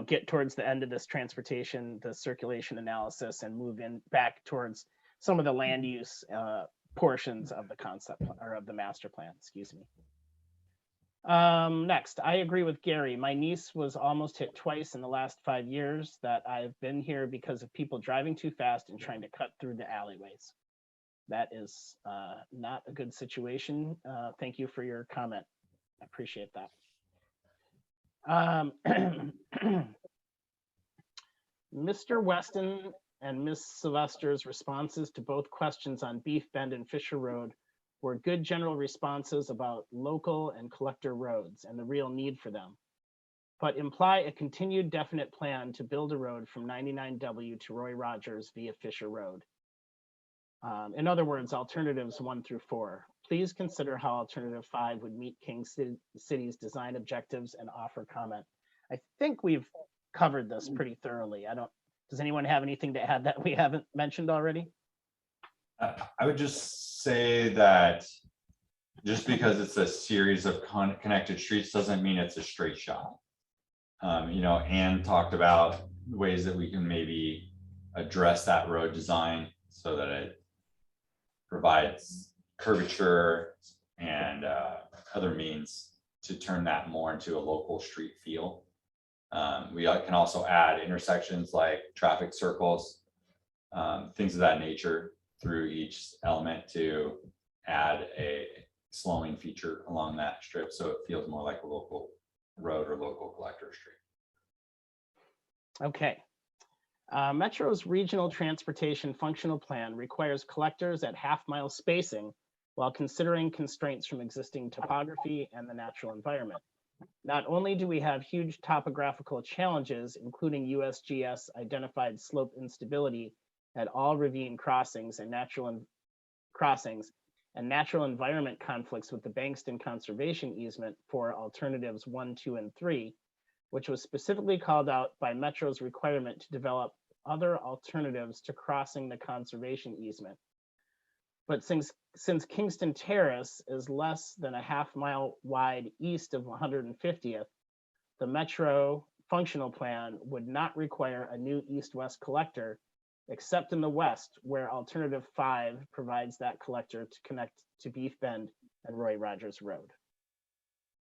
get towards the end of this transportation, the circulation analysis, and move in back towards some of the land use portions of the concept or of the master plan. Excuse me. Next, I agree with Gary. My niece was almost hit twice in the last 5 years that I've been here because of people driving too fast and trying to cut through the alleyways. That is not a good situation. Thank you for your comment. I appreciate that. Mr. Weston and Ms. Sylvester's responses to both questions on Beef Bend and Fisher Road were good general responses about local and collector roads and the real need for them, but imply a continued definite plan to build a road from 99W to Roy Rogers via Fisher Road. In other words, alternatives 1 through 4. Please consider how alternative 5 would meet King City's design objectives and offer comment. I think we've covered this pretty thoroughly. Does anyone have anything to add that we haven't mentioned already? I would just say that just because it's a series of connected streets doesn't mean it's a straight shot. Anne talked about ways that we can maybe address that road design so that it provides curvature and other means to turn that more into a local street feel. We can also add intersections like traffic circles, things of that nature through each element to add a slowing feature along that strip so it feels more like a local road or local collector street. Okay. Metro's regional transportation functional plan requires collectors at half-mile spacing while considering constraints from existing topography and the natural environment. Not only do we have huge topographical challenges, including USGS identified slope instability at all ravine crossings and natural environment conflicts with the Bankston Conservation Easement for alternatives 1, 2, and 3, which was specifically called out by Metro's requirement to develop other alternatives to crossing the conservation easement. But since Kingston Terrace is less than a half-mile wide east of 150th, the Metro functional plan would not require a new east-west collector, except in the west, where alternative 5 provides that collector to connect to Beef Bend and Roy Rogers Road.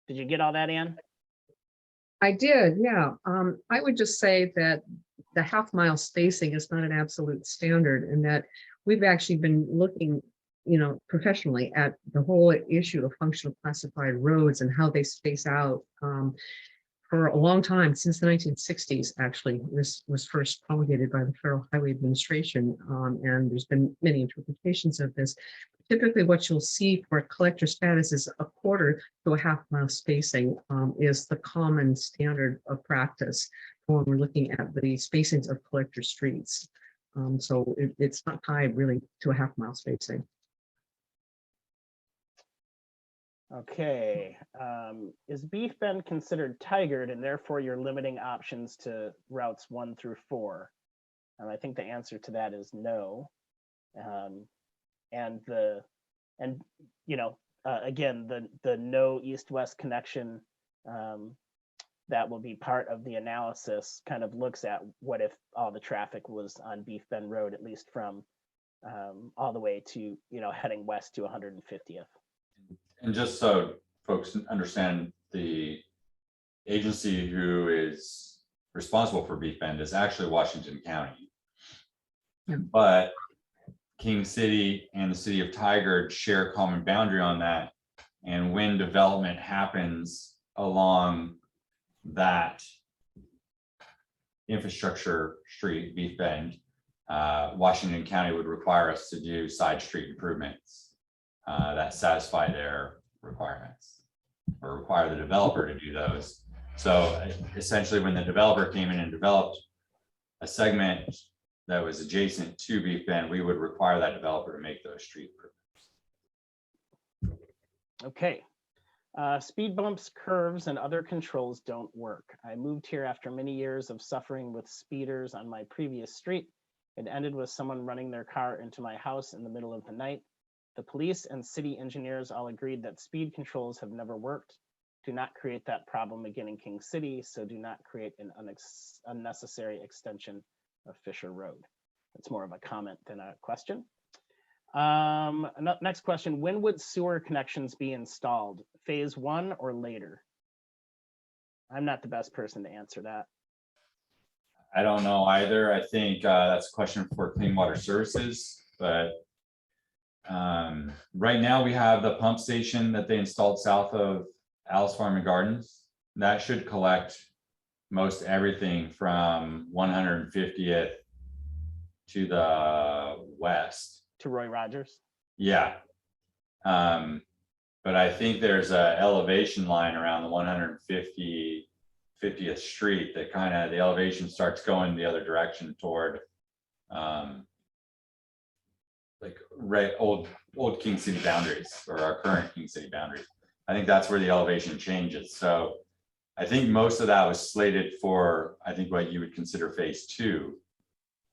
Did you get all that, Ann? I did, yeah. I would just say that the half-mile spacing is not an absolute standard, and that we've actually been looking, professionally at the whole issue of functional classified roads and how they space out. for a long time, since the 1960s, actually, this was first promulgated by the Federal Highway Administration, and there's been many interpretations of this. Typically, what you'll see for collector status is a quarter to a half-mile spacing is the common standard of practice when we're looking at the spacings of collector streets. So it's not tied really to a half-mile spacing. Okay, is Beef Bend considered tigered and therefore you're limiting options to routes 1 through 4? And I think the answer to that is no. And you know, again, the no east-west connection that will be part of the analysis kind of looks at what if all the traffic was on Beef Bend Road, at least from all the way to, you know, heading west to 150th. And just so folks understand, the agency who is responsible for Beef Bend is actually Washington County. Yeah. But King City and the city of Tigard share a common boundary on that. And when development happens along that infrastructure street, Beef Bend, Washington County would require us to do side street improvements that satisfy their requirements, or require the developer to do those. So essentially, when the developer came in and developed a segment that was adjacent to Beef Bend, we would require that developer to make those street improvements. Okay. Speed bumps, curves, and other controls don't work. I moved here after many years of suffering with speeders on my previous street. It ended with someone running their car into my house in the middle of the night. The police and city engineers all agreed that speed controls have never worked. Do not create that problem again in King City, so do not create an unnecessary extension of Fisher Road. That's more of a comment than a question. Next question, when would sewer connections be installed? Phase 1 or later? I'm not the best person to answer that. I don't know either. I think that's a question for Clean Water Services, but right now we have the pump station that they installed south of Alice Farm and Gardens. That should collect most everything from 150th to the west. To Roy Rogers? Yeah. But I think there's a elevation line around the 150th Street that kind of, the elevation starts going the other direction toward like old King City boundaries, or our current King City boundaries. I think that's where the elevation changes. So I think most of that was slated for, I think, what you would consider phase 2,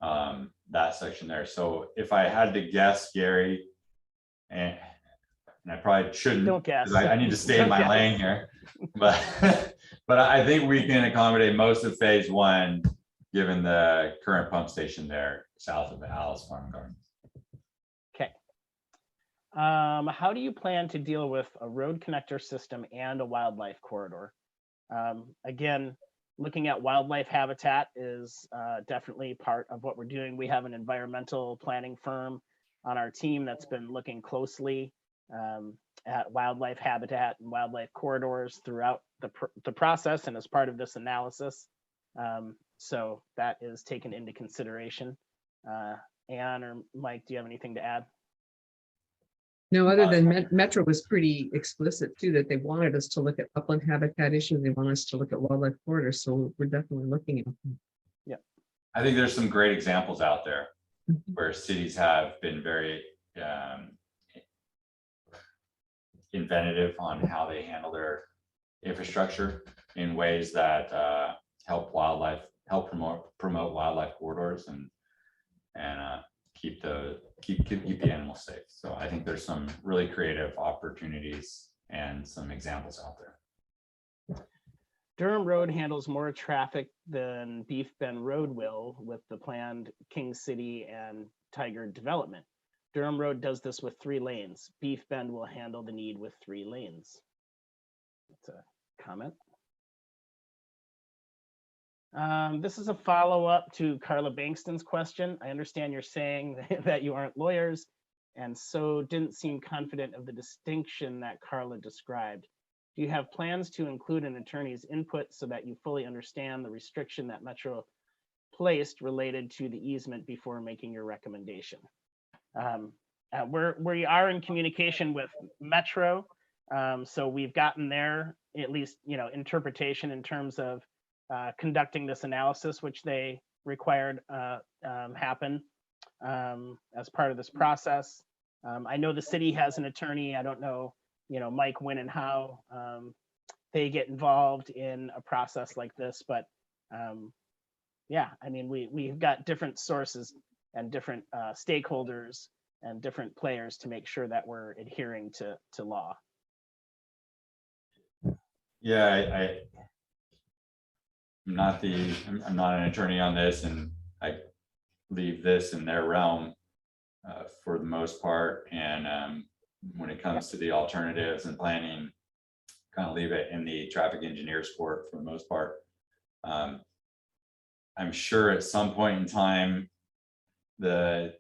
that section there. So if I had to guess, Gary, and I probably shouldn't, don't guess. I need to stay in my lane here, but I think we can accommodate most of phase 1 given the current pump station there south of the Alice Farm Gardens. Okay. How do you plan to deal with a road connector system and a wildlife corridor? Again, looking at wildlife habitat is definitely part of what we're doing. We have an environmental planning firm on our team that's been looking closely at wildlife habitat and wildlife corridors throughout the process and as part of this analysis. So that is taken into consideration. Anne or Mike, do you have anything to add? No, other than Metro was pretty explicit too, that they wanted us to look at upland habitat issues. They want us to look at wildlife corridors. So we're definitely looking at them. Yeah. I think there's some great examples out there where cities have been very inventive on how they handle their infrastructure in ways that help promote wildlife corridors and keep the animals safe. So I think there's some really creative opportunities and some examples out there. Durham Road handles more traffic than Beef Bend Road will with the planned King City and Tigard development. Durham Road does this with 3 lanes. Beef Bend will handle the need with 3 lanes. That's a comment. This is a follow-up to Carla Bankston's question. I understand you're saying that you aren't lawyers and so didn't seem confident of the distinction that Carla described. Do you have plans to include an attorney's input so that you fully understand the restriction that Metro placed related to the easement before making your recommendation? We are in communication with Metro, so we've gotten their, at least, interpretation in terms of conducting this analysis, which they required happen as part of this process. I know the city has an attorney. I don't know, Mike, when and how they get involved in a process like this, but yeah, I mean, we've got different sources and different stakeholders and different players to make sure that we're adhering to law. Yeah, I'm not an attorney on this, and I leave this in their realm for the most part. And when it comes to the alternatives and planning, kind of leave it in the traffic engineer's court for the most part. I'm sure at some point in time, the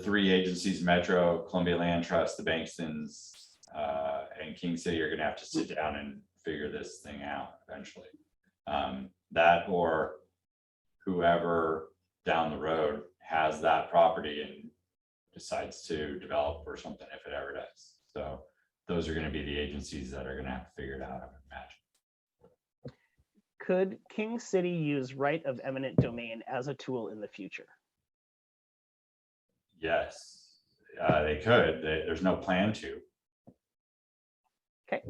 three agencies, Metro, Columbia Land Trust, the Bankstons, and King City, are going to have to sit down and figure this thing out eventually. That, or whoever down the road has that property and decides to develop or something, if it ever does. So those are going to be the agencies that are going to have to figure it out, I would imagine. Could King City use right of eminent domain as a tool in the future? Yes, they could. There's no plan to. Okay.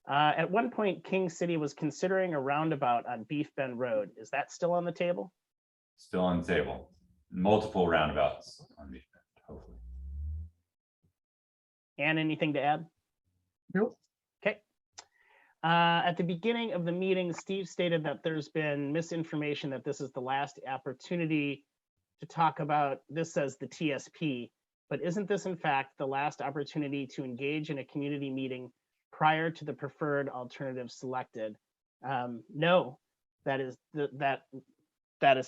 At one point, King City was considering a roundabout on Beef Bend Road. Is that still on the table? Still on the table. Multiple roundabouts on Beef Bend, hopefully. And anything to add? Nope. Okay. At the beginning of the meeting, Steve stated that there's been misinformation that this is the last opportunity to talk about, this says the TSP, but isn't this in fact the last opportunity to engage in a community meeting prior to the preferred alternative selected? No, that is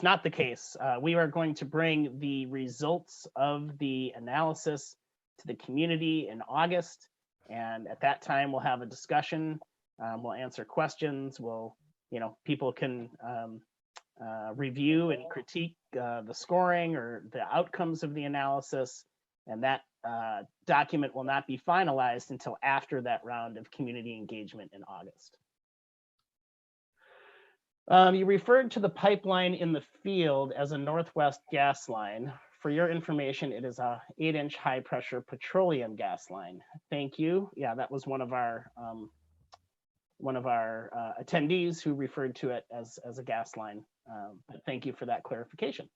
not the case. We are going to bring the results of the analysis to the community in August, and at that time we'll have a discussion. We'll answer questions. People can review and critique the scoring or the outcomes of the analysis, and that document will not be finalized until after that round of community engagement in August. You referred to the pipeline in the field as a Northwest gas line. For your information, it is a 8-inch high pressure petroleum gas line. Thank you. Yeah, that was one of our attendees who referred to it as a gas line. But thank you for that clarification.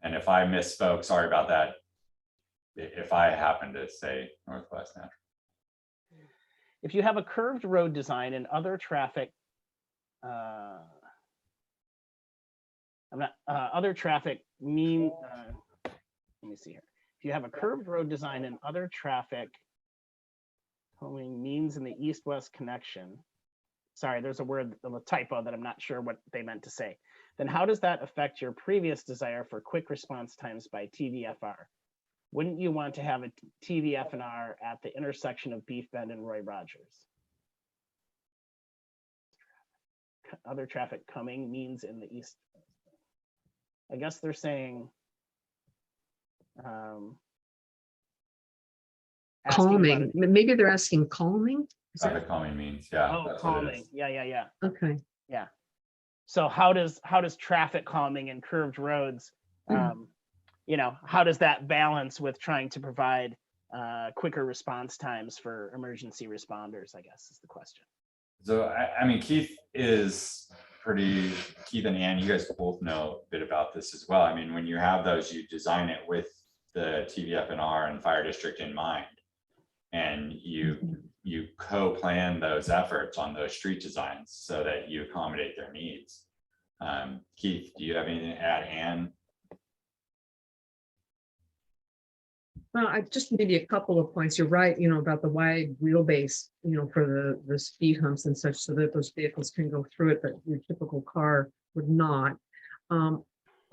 And if I misspoke, sorry about that. If I happen to say Northwest Natural. If you have a curved road design and other traffic, let me see here. If you have a curved road design and other traffic means in the east-west connection, sorry, there's a typo that I'm not sure what they meant to say. Then how does that affect your previous desire for quick response times by TVFR? Wouldn't you want to have a TVFR at the intersection of Beef Bend and Roy Rogers? Other traffic coming means in the east. I guess they're saying calming. Maybe they're asking calming. Traffic calming means, yeah. Oh, calming. Yeah. Okay. Yeah. So how does traffic calming and curved roads, how does that balance with trying to provide quicker response times for emergency responders, I guess is the question. So, I mean, Keith and Ann, you guys both know a bit about this as well. I mean, when you have those, you design it with the TVFNR and fire district in mind. And you co-plan those efforts on those street designs so that you accommodate their needs. Keith, do you have anything to add, Ann? Well, I just maybe a couple of points. You're right, about the wide wheelbase, for the speed humps and such, so that those vehicles can go through it, but your typical car would not.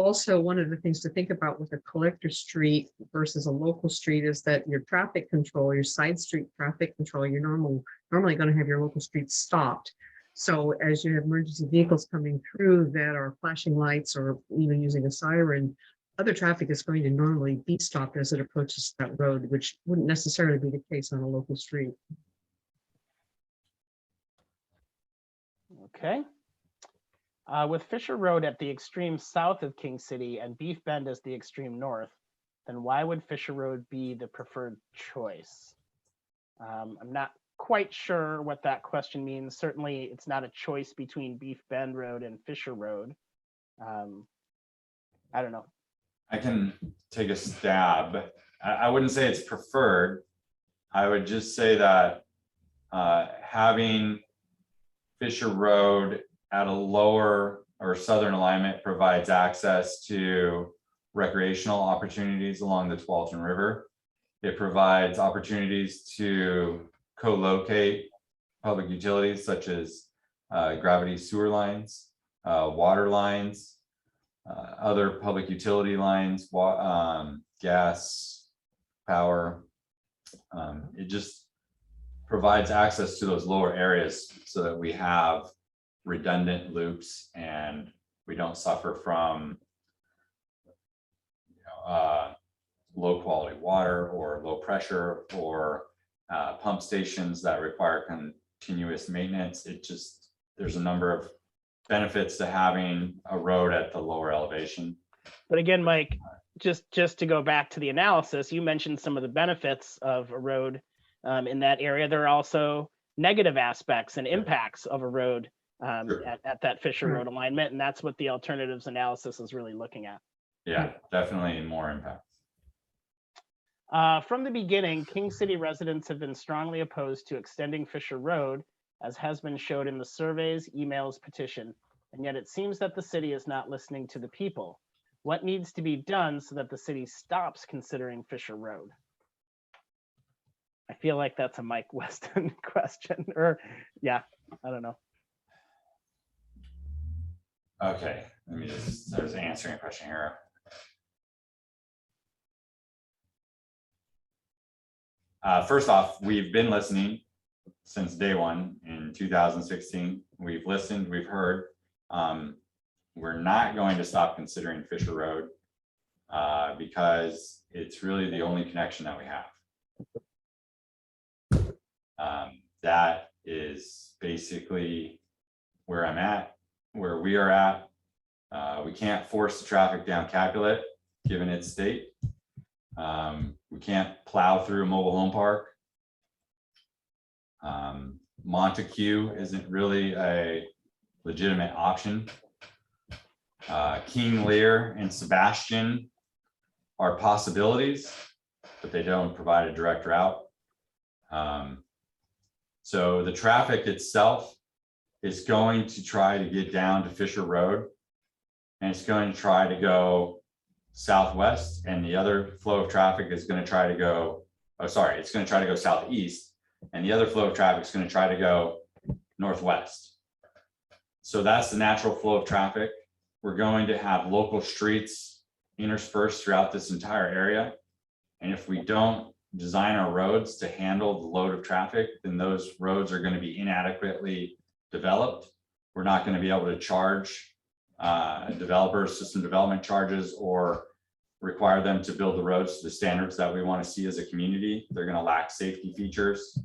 Also, one of the things to think about with a collector street versus a local street is that your traffic control, your side street traffic control, you're normally going to have your local streets stopped. So as you have emergency vehicles coming through that are flashing lights or even using a siren, other traffic is going to normally be stopped as it approaches that road, which wouldn't necessarily be the case on a local street. Okay. With Fisher Road at the extreme south of King City and Beef Bend as the extreme north, then why would Fisher Road be the preferred choice? I'm not quite sure what that question means. Certainly, it's not a choice between Beef Bend Road and Fisher Road. I don't know. I can take a stab. I wouldn't say it's preferred. I would just say that having Fisher Road at a lower or southern alignment provides access to recreational opportunities along the Tualatin River. It provides opportunities to co-locate public utilities such as gravity sewer lines, water lines, other public utility lines, gas, power. It just provides access to those lower areas so that we have redundant loops and we don't suffer from low quality water or low pressure or pump stations that require continuous maintenance. There's a number of benefits to having a road at the lower elevation. But again, Mike, just to go back to the analysis, you mentioned some of the benefits of a road in that area. There are also negative aspects and impacts of a road at that Fisher Road alignment, and that's what the alternatives analysis is really looking at. Yeah, definitely more impacts. From the beginning, King City residents have been strongly opposed to extending Fisher Road, as has been showed in the surveys, emails, petition, and yet it seems that the city is not listening to the people. What needs to be done so that the city stops considering Fisher Road? I feel like that's a Mike Weston question, or yeah, I don't know. Okay, let me just answering a question here. First off, we've been listening since day one in 2016. We've listened, we've heard. We're not going to stop considering Fisher Road because it's really the only connection that we have. That is basically where I'm at, where we are at. We can't force the traffic down Capulet, given its state. We can't plow through a mobile home park. Montague isn't really a legitimate option. King Lear and Sebastian are possibilities, but they don't provide a direct route. So the traffic itself is going to try to get down to Fisher Road, and it's going to try to go southwest, and the other flow of traffic is going to try to go, it's going to try to go southeast, and the other flow of traffic is going to try to go northwest. So that's the natural flow of traffic. We're going to have local streets interspersed throughout this entire area. And if we don't design our roads to handle the load of traffic, then those roads are going to be inadequately developed. We're not going to be able to charge developers system development charges or require them to build the roads to the standards that we want to see as a community. They're going to lack safety features.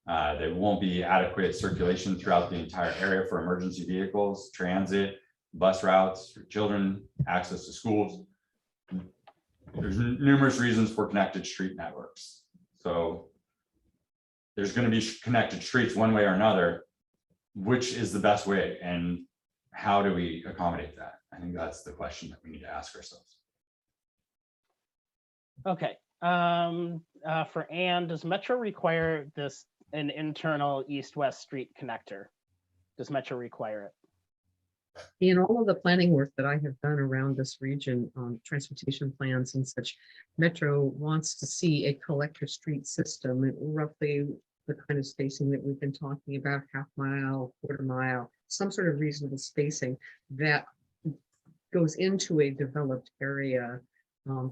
There won't be adequate circulation throughout the entire area for emergency vehicles, transit, bus routes, for children, access to schools. There's numerous reasons for connected street networks. So there's going to be connected streets one way or another. Which is the best way, and how do we accommodate that? I think that's the question that we need to ask ourselves. Okay. For Anne, does Metro require an internal east-west street connector? Does Metro require it? In all of the planning work that I have done around this region on transportation plans and such, Metro wants to see a collector street system, roughly the kind of spacing that we've been talking about, half mile, quarter mile, some sort of reasonable spacing that goes into a developed area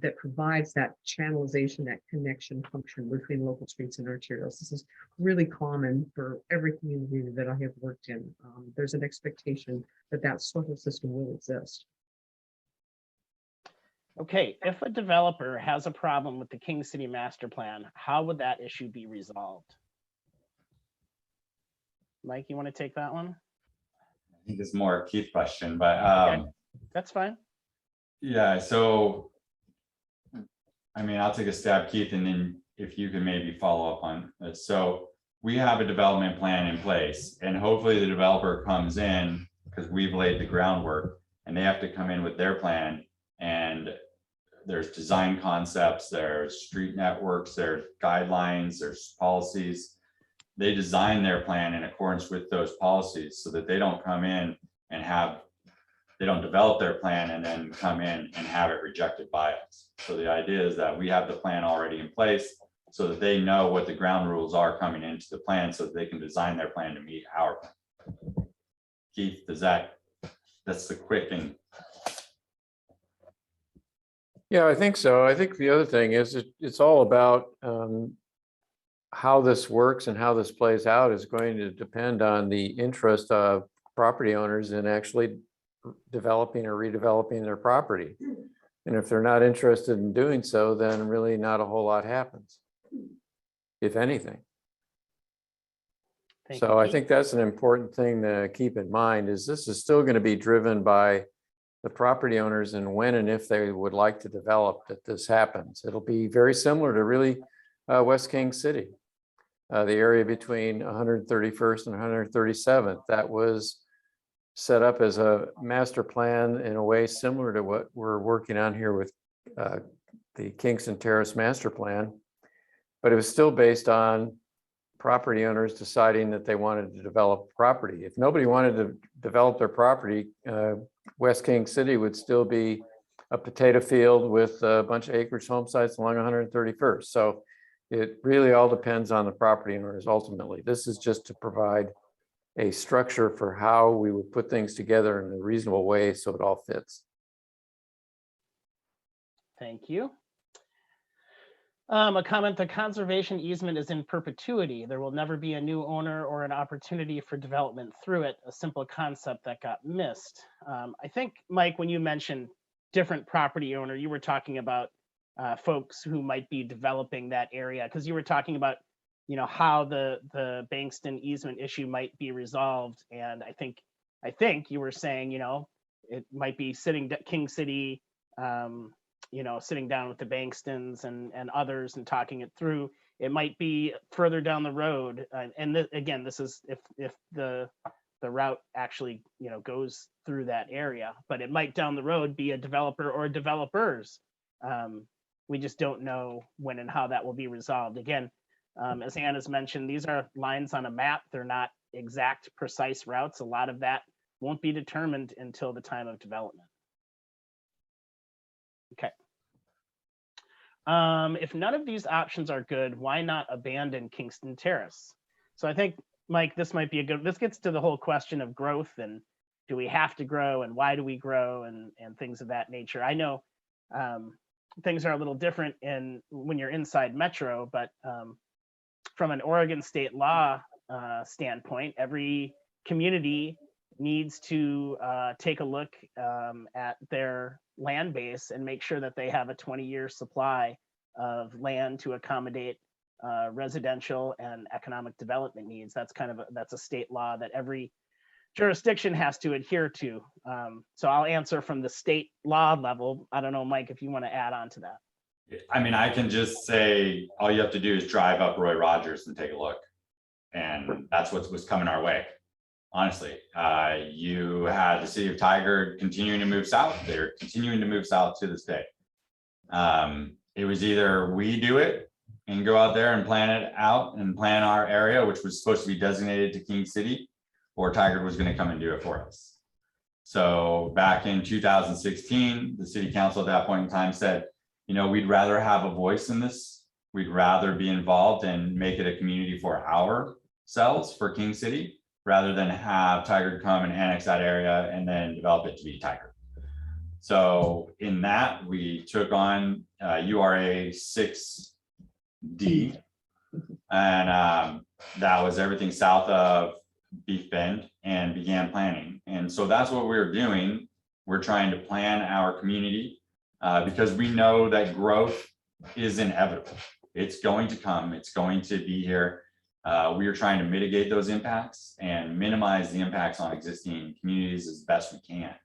that provides that channelization, that connection function between local streets and arterials. This is really common for every community that I have worked in. There's an expectation that that sort of system will exist. Okay, if a developer has a problem with the King City Master Plan, how would that issue be resolved? Mike, you want to take that one? I think it's more a Keith question, but Okay, that's fine. yeah, so I mean, I'll take a stab, Keith, and then if you can maybe follow up on this. So we have a development plan in place, and hopefully the developer comes in because we've laid the groundwork, and they have to come in with their plan. And there's design concepts, there's street networks, there's guidelines, there's policies. They design their plan in accordance with those policies so that they don't come in and they don't develop their plan and then come in and have it rejected by us. So the idea is that we have the plan already in place so that they know what the ground rules are coming into the plan so that they can design their plan to meet our plan. Keith, that's the quick and. Yeah, I think so. I think the other thing is it's all about how this works and how this plays out is going to depend on the interest of property owners in actually developing or redeveloping their property. And if they're not interested in doing so, then really not a whole lot happens, if anything. So I think that's an important thing to keep in mind is this is still going to be driven by the property owners and when and if they would like to develop that this happens. It'll be very similar to really West King City, the area between 131st and 137th. That was set up as a master plan in a way similar to what we're working on here with the Kingston Terrace master plan, but it was still based on property owners deciding that they wanted to develop property. If nobody wanted to develop their property, West King City would still be a potato field with a bunch of acreage home sites along 131st. So it really all depends on the property owners ultimately. This is just to provide a structure for how we would put things together in a reasonable way so it all fits. Thank you. A comment, the conservation easement is in perpetuity. There will never be a new owner or an opportunity for development through it, a simple concept that got missed. I think, Mike, when you mentioned different property owner, you were talking about folks who might be developing that area, because you were talking about, you know, how the Bankston easement issue might be resolved. And I think you were saying, you know, it might be King City, you know, sitting down with the Bankstons and others and talking it through. It might be further down the road. Again, this is if the route actually, you know, goes through that area, but it might down the road be a developer or developers. We just don't know when and how that will be resolved. Again, as Anna's mentioned, these are lines on a map. They're not exact, precise routes. A lot of that won't be determined until the time of development. Okay. If none of these options are good, why not abandon Kingston Terrace? So I think, Mike, this might be this gets to the whole question of growth and do we have to grow and why do we grow and things of that nature. I know things are a little different when you're inside Metro, but from an Oregon state law standpoint, every community needs to take a look at their land base and make sure that they have a 20-year supply of land to accommodate residential and economic development needs. That's that's a state law that every jurisdiction has to adhere to. So I'll answer from the state law level. I don't know, Mike, if you want to add on to that. I mean, I can just say, all you have to do is drive up Roy Rogers and take a look. And that's what was coming our way. Honestly, you had the city of Tigard continuing to move south. They're continuing to move south to this day. It was either we do it and go out there and plan it out and plan our area, which was supposed to be designated to King City, or Tigard was going to come and do it for us. So back in 2016, the city council at that point in time said, you know, we'd rather have a voice in this. We'd rather be involved and make it a community for ourselves, for King City, rather than have Tigard come and annex that area and then develop it to be Tigard. So in that, we took on URA 6D, and that was everything south of Beef Bend, and began planning. And so that's what we're doing. We're trying to plan our community because we know that growth is inevitable. It's going to come. It's going to be here. We are trying to mitigate those impacts and minimize the impacts on existing communities as best we can.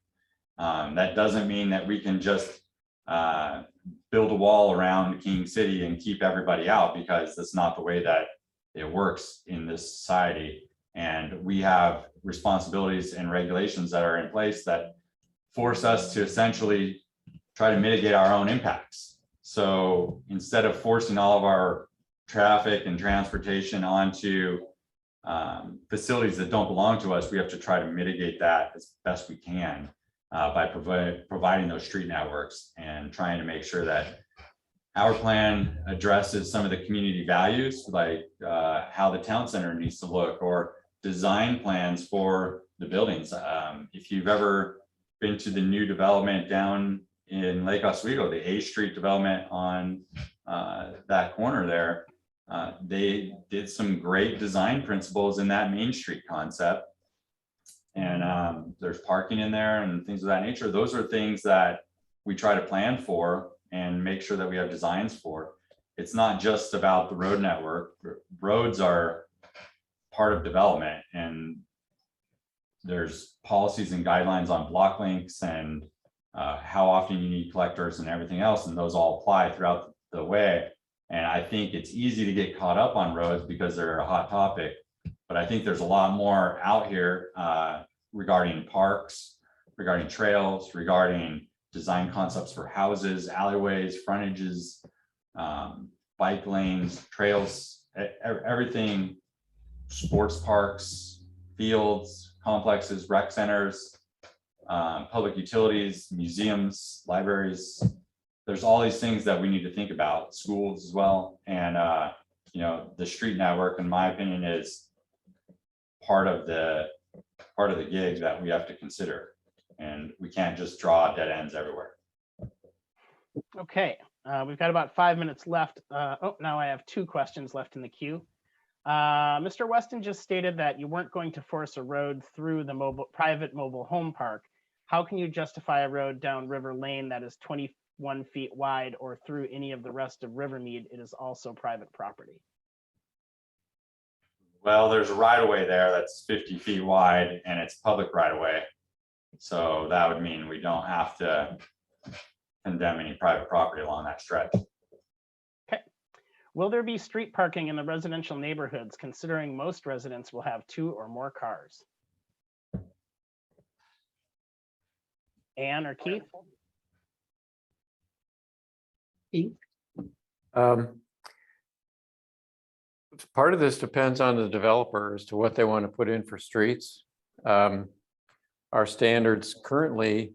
That doesn't mean that we can just build a wall around King City and keep everybody out, because that's not the way that it works in this society. And we have responsibilities and regulations that are in place that force us to essentially try to mitigate our own impacts. So instead of forcing all of our traffic and transportation onto facilities that don't belong to us, we have to try to mitigate that as best we can by providing those street networks and trying to make sure that our plan addresses some of the community values, like how the town center needs to look, or design plans for the buildings. If you've ever been to the new development down in Lake Oswego, the A Street development on that corner there, they did some great design principles in that Main Street concept. And there's parking in there and things of that nature. Those are things that we try to plan for and make sure that we have designs for. It's not just about the road network. Roads are part of development, and there's policies and guidelines on block links and how often you need collectors and everything else, and those all apply throughout the way. And I think it's easy to get caught up on roads because they're a hot topic, but I think there's a lot more out here regarding parks, regarding trails, regarding design concepts for houses, alleyways, frontages, bike lanes, trails, everything, sports parks, fields, complexes, rec centers, public utilities, museums, libraries. There's all these things that we need to think about, schools as well. And you know, the street network, in my opinion, is part of the gig that we have to consider. And we can't just draw dead ends everywhere. Okay, we've got about 5 minutes left. Oh, now I have 2 questions left in the queue. Mr. Weston just stated that you weren't going to force a road through the private mobile home park. How can you justify a road down River Lane that is 21 feet wide, or through any of the rest of Rivermead? It is also private property. Well, there's a right of way there that's 50 feet wide, and it's public right of way. So that would mean we don't have to condemn any private property along that stretch. Okay. Will there be street parking in the residential neighborhoods, considering most residents will have 2 or more cars? Anne or Keith? Keith? Part of this depends on the developer as to what they want to put in for streets. Our standards currently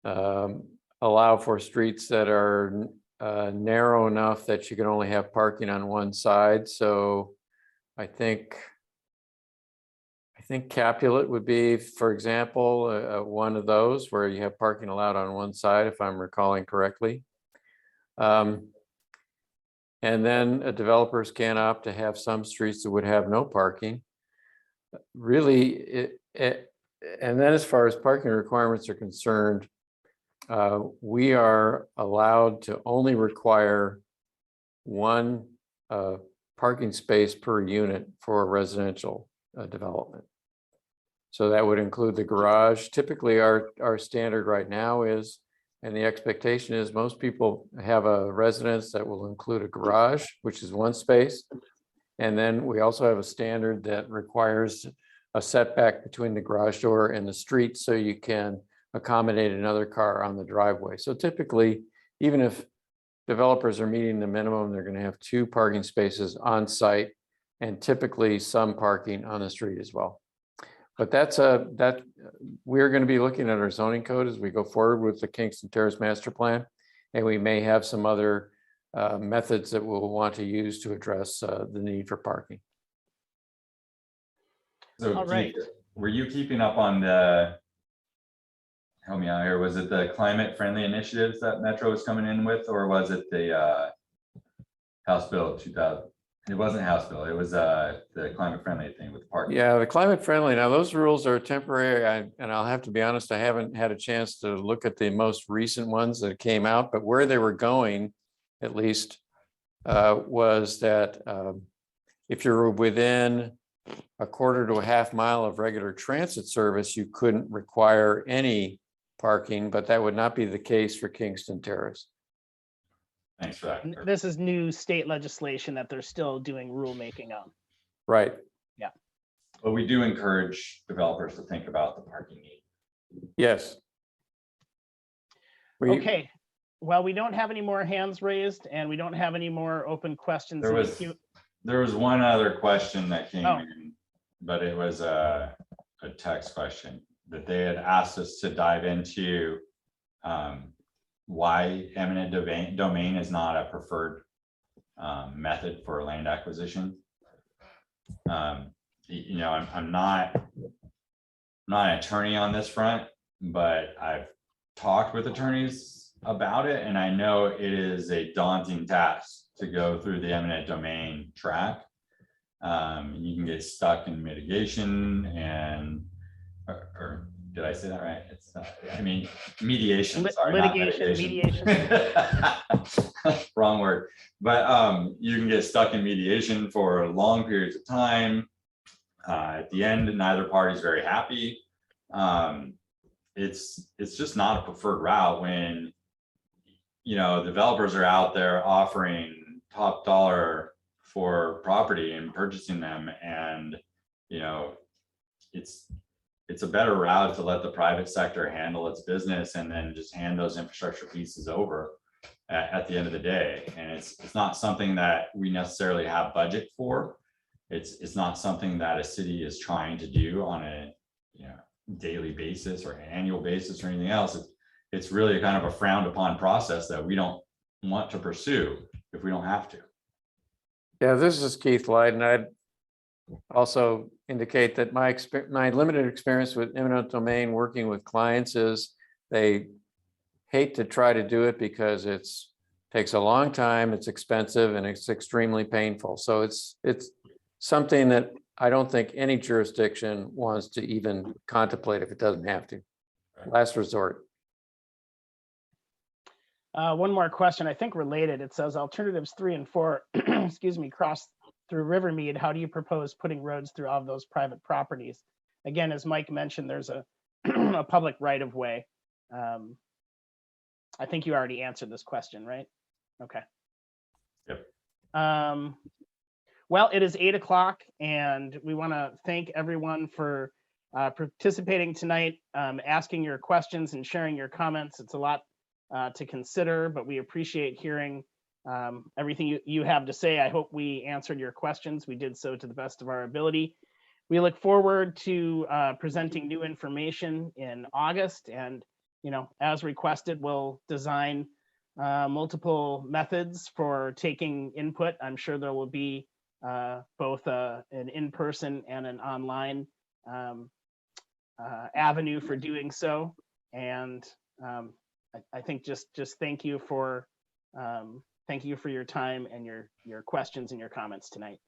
allow for streets that are narrow enough that you can only have parking on one side. So I think Capulet would be, for example, one of those where you have parking allowed on one side, if I'm recalling correctly. And then developers can opt to have some streets that would have no parking. Really, and then as far as parking requirements are concerned, we are allowed to only require 1 parking space per unit for a residential development. So that would include the garage. Typically, our standard right now is, and the expectation is, most people have a residence that will include a garage, which is 1 space. And then we also have a standard that requires a setback between the garage door and the street, so you can accommodate another car on the driveway. So typically, even if developers are meeting the minimum, they're going to have 2 parking spaces on site, and typically some parking on the street as well. But that we're going to be looking at our zoning code as we go forward with the Kingston Terrace Master Plan, and we may have some other methods that we'll want to use to address the need for parking. So All right. Keith, were you keeping up on help me out here. Was it the climate friendly initiatives that Metro was coming in with, or was it the House Bill 2000? It wasn't House Bill. It was the climate friendly thing with parking. Yeah, the climate friendly. Now, those rules are temporary. And I'll have to be honest, I haven't had a chance to look at the most recent ones that came out, but where they were going, at least, was that if you're within a quarter to a half mile of regular transit service, you couldn't require any parking, but that would not be the case for Kingston Terrace. Thanks for that. This is new state legislation that they're still doing rulemaking on. Right. But we do encourage developers to think about the parking need. Yes. Okay, well, we don't have any more hands raised and we don't have any more open questions. There in the was queue. there was one other question that came Oh. in, but it was a text question that they had asked us to dive into. Why eminent domain is not a preferred method for land acquisition. You know, I'm not an attorney on this front, but I've talked with attorneys about it, and I know it is a daunting task to go through the eminent domain track. You can get stuck in mitigation and, or did I say that right? It's I mean, mediation. Sorry, litigation, mediation. Wrong word. But you can get stuck in mediation for long periods of time. At the end, neither party is very happy. It's just not a preferred route when, you know, developers are out there offering top dollar for property and purchasing them, and you know, it's a better route to let the private sector handle its business and then just hand those infrastructure pieces over at the end of the day. And it's not something that we necessarily have budget for. It's not something that a city is trying to do on a, you know, daily basis or annual basis or anything else. It's really a kind of a frowned upon process that we don't want to pursue if we don't have to. Yeah, this is Keith Lyden. I'd also indicate that my limited experience with eminent domain working with clients is they hate to try to do it because takes a long time, it's expensive, and it's extremely painful. So it's something that I don't think any jurisdiction wants to even contemplate if it doesn't have to. Last resort. One more question, I think related. It says alternatives 3 and 4, excuse me, cross through Rivermead. How do you propose putting roads through all of those private properties? Again, as Mike mentioned, there's a, a public right of way. I think you already answered this question, right? Okay. Yep. Well, it is 8 o'clock, and we want to thank everyone for participating tonight, asking your questions and sharing your comments. It's a lot to consider, but we appreciate hearing everything you have to say. I hope we answered your questions. We did so to the best of our ability. We look forward to presenting new information in August, and you know, as requested, we'll design multiple methods for taking input. I'm sure there will be both an in-person and an online avenue for doing so. And I think just thank you for your time and your questions and your comments tonight.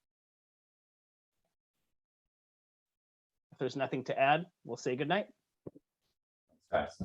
If there's nothing to add, we'll say good night. Thanks.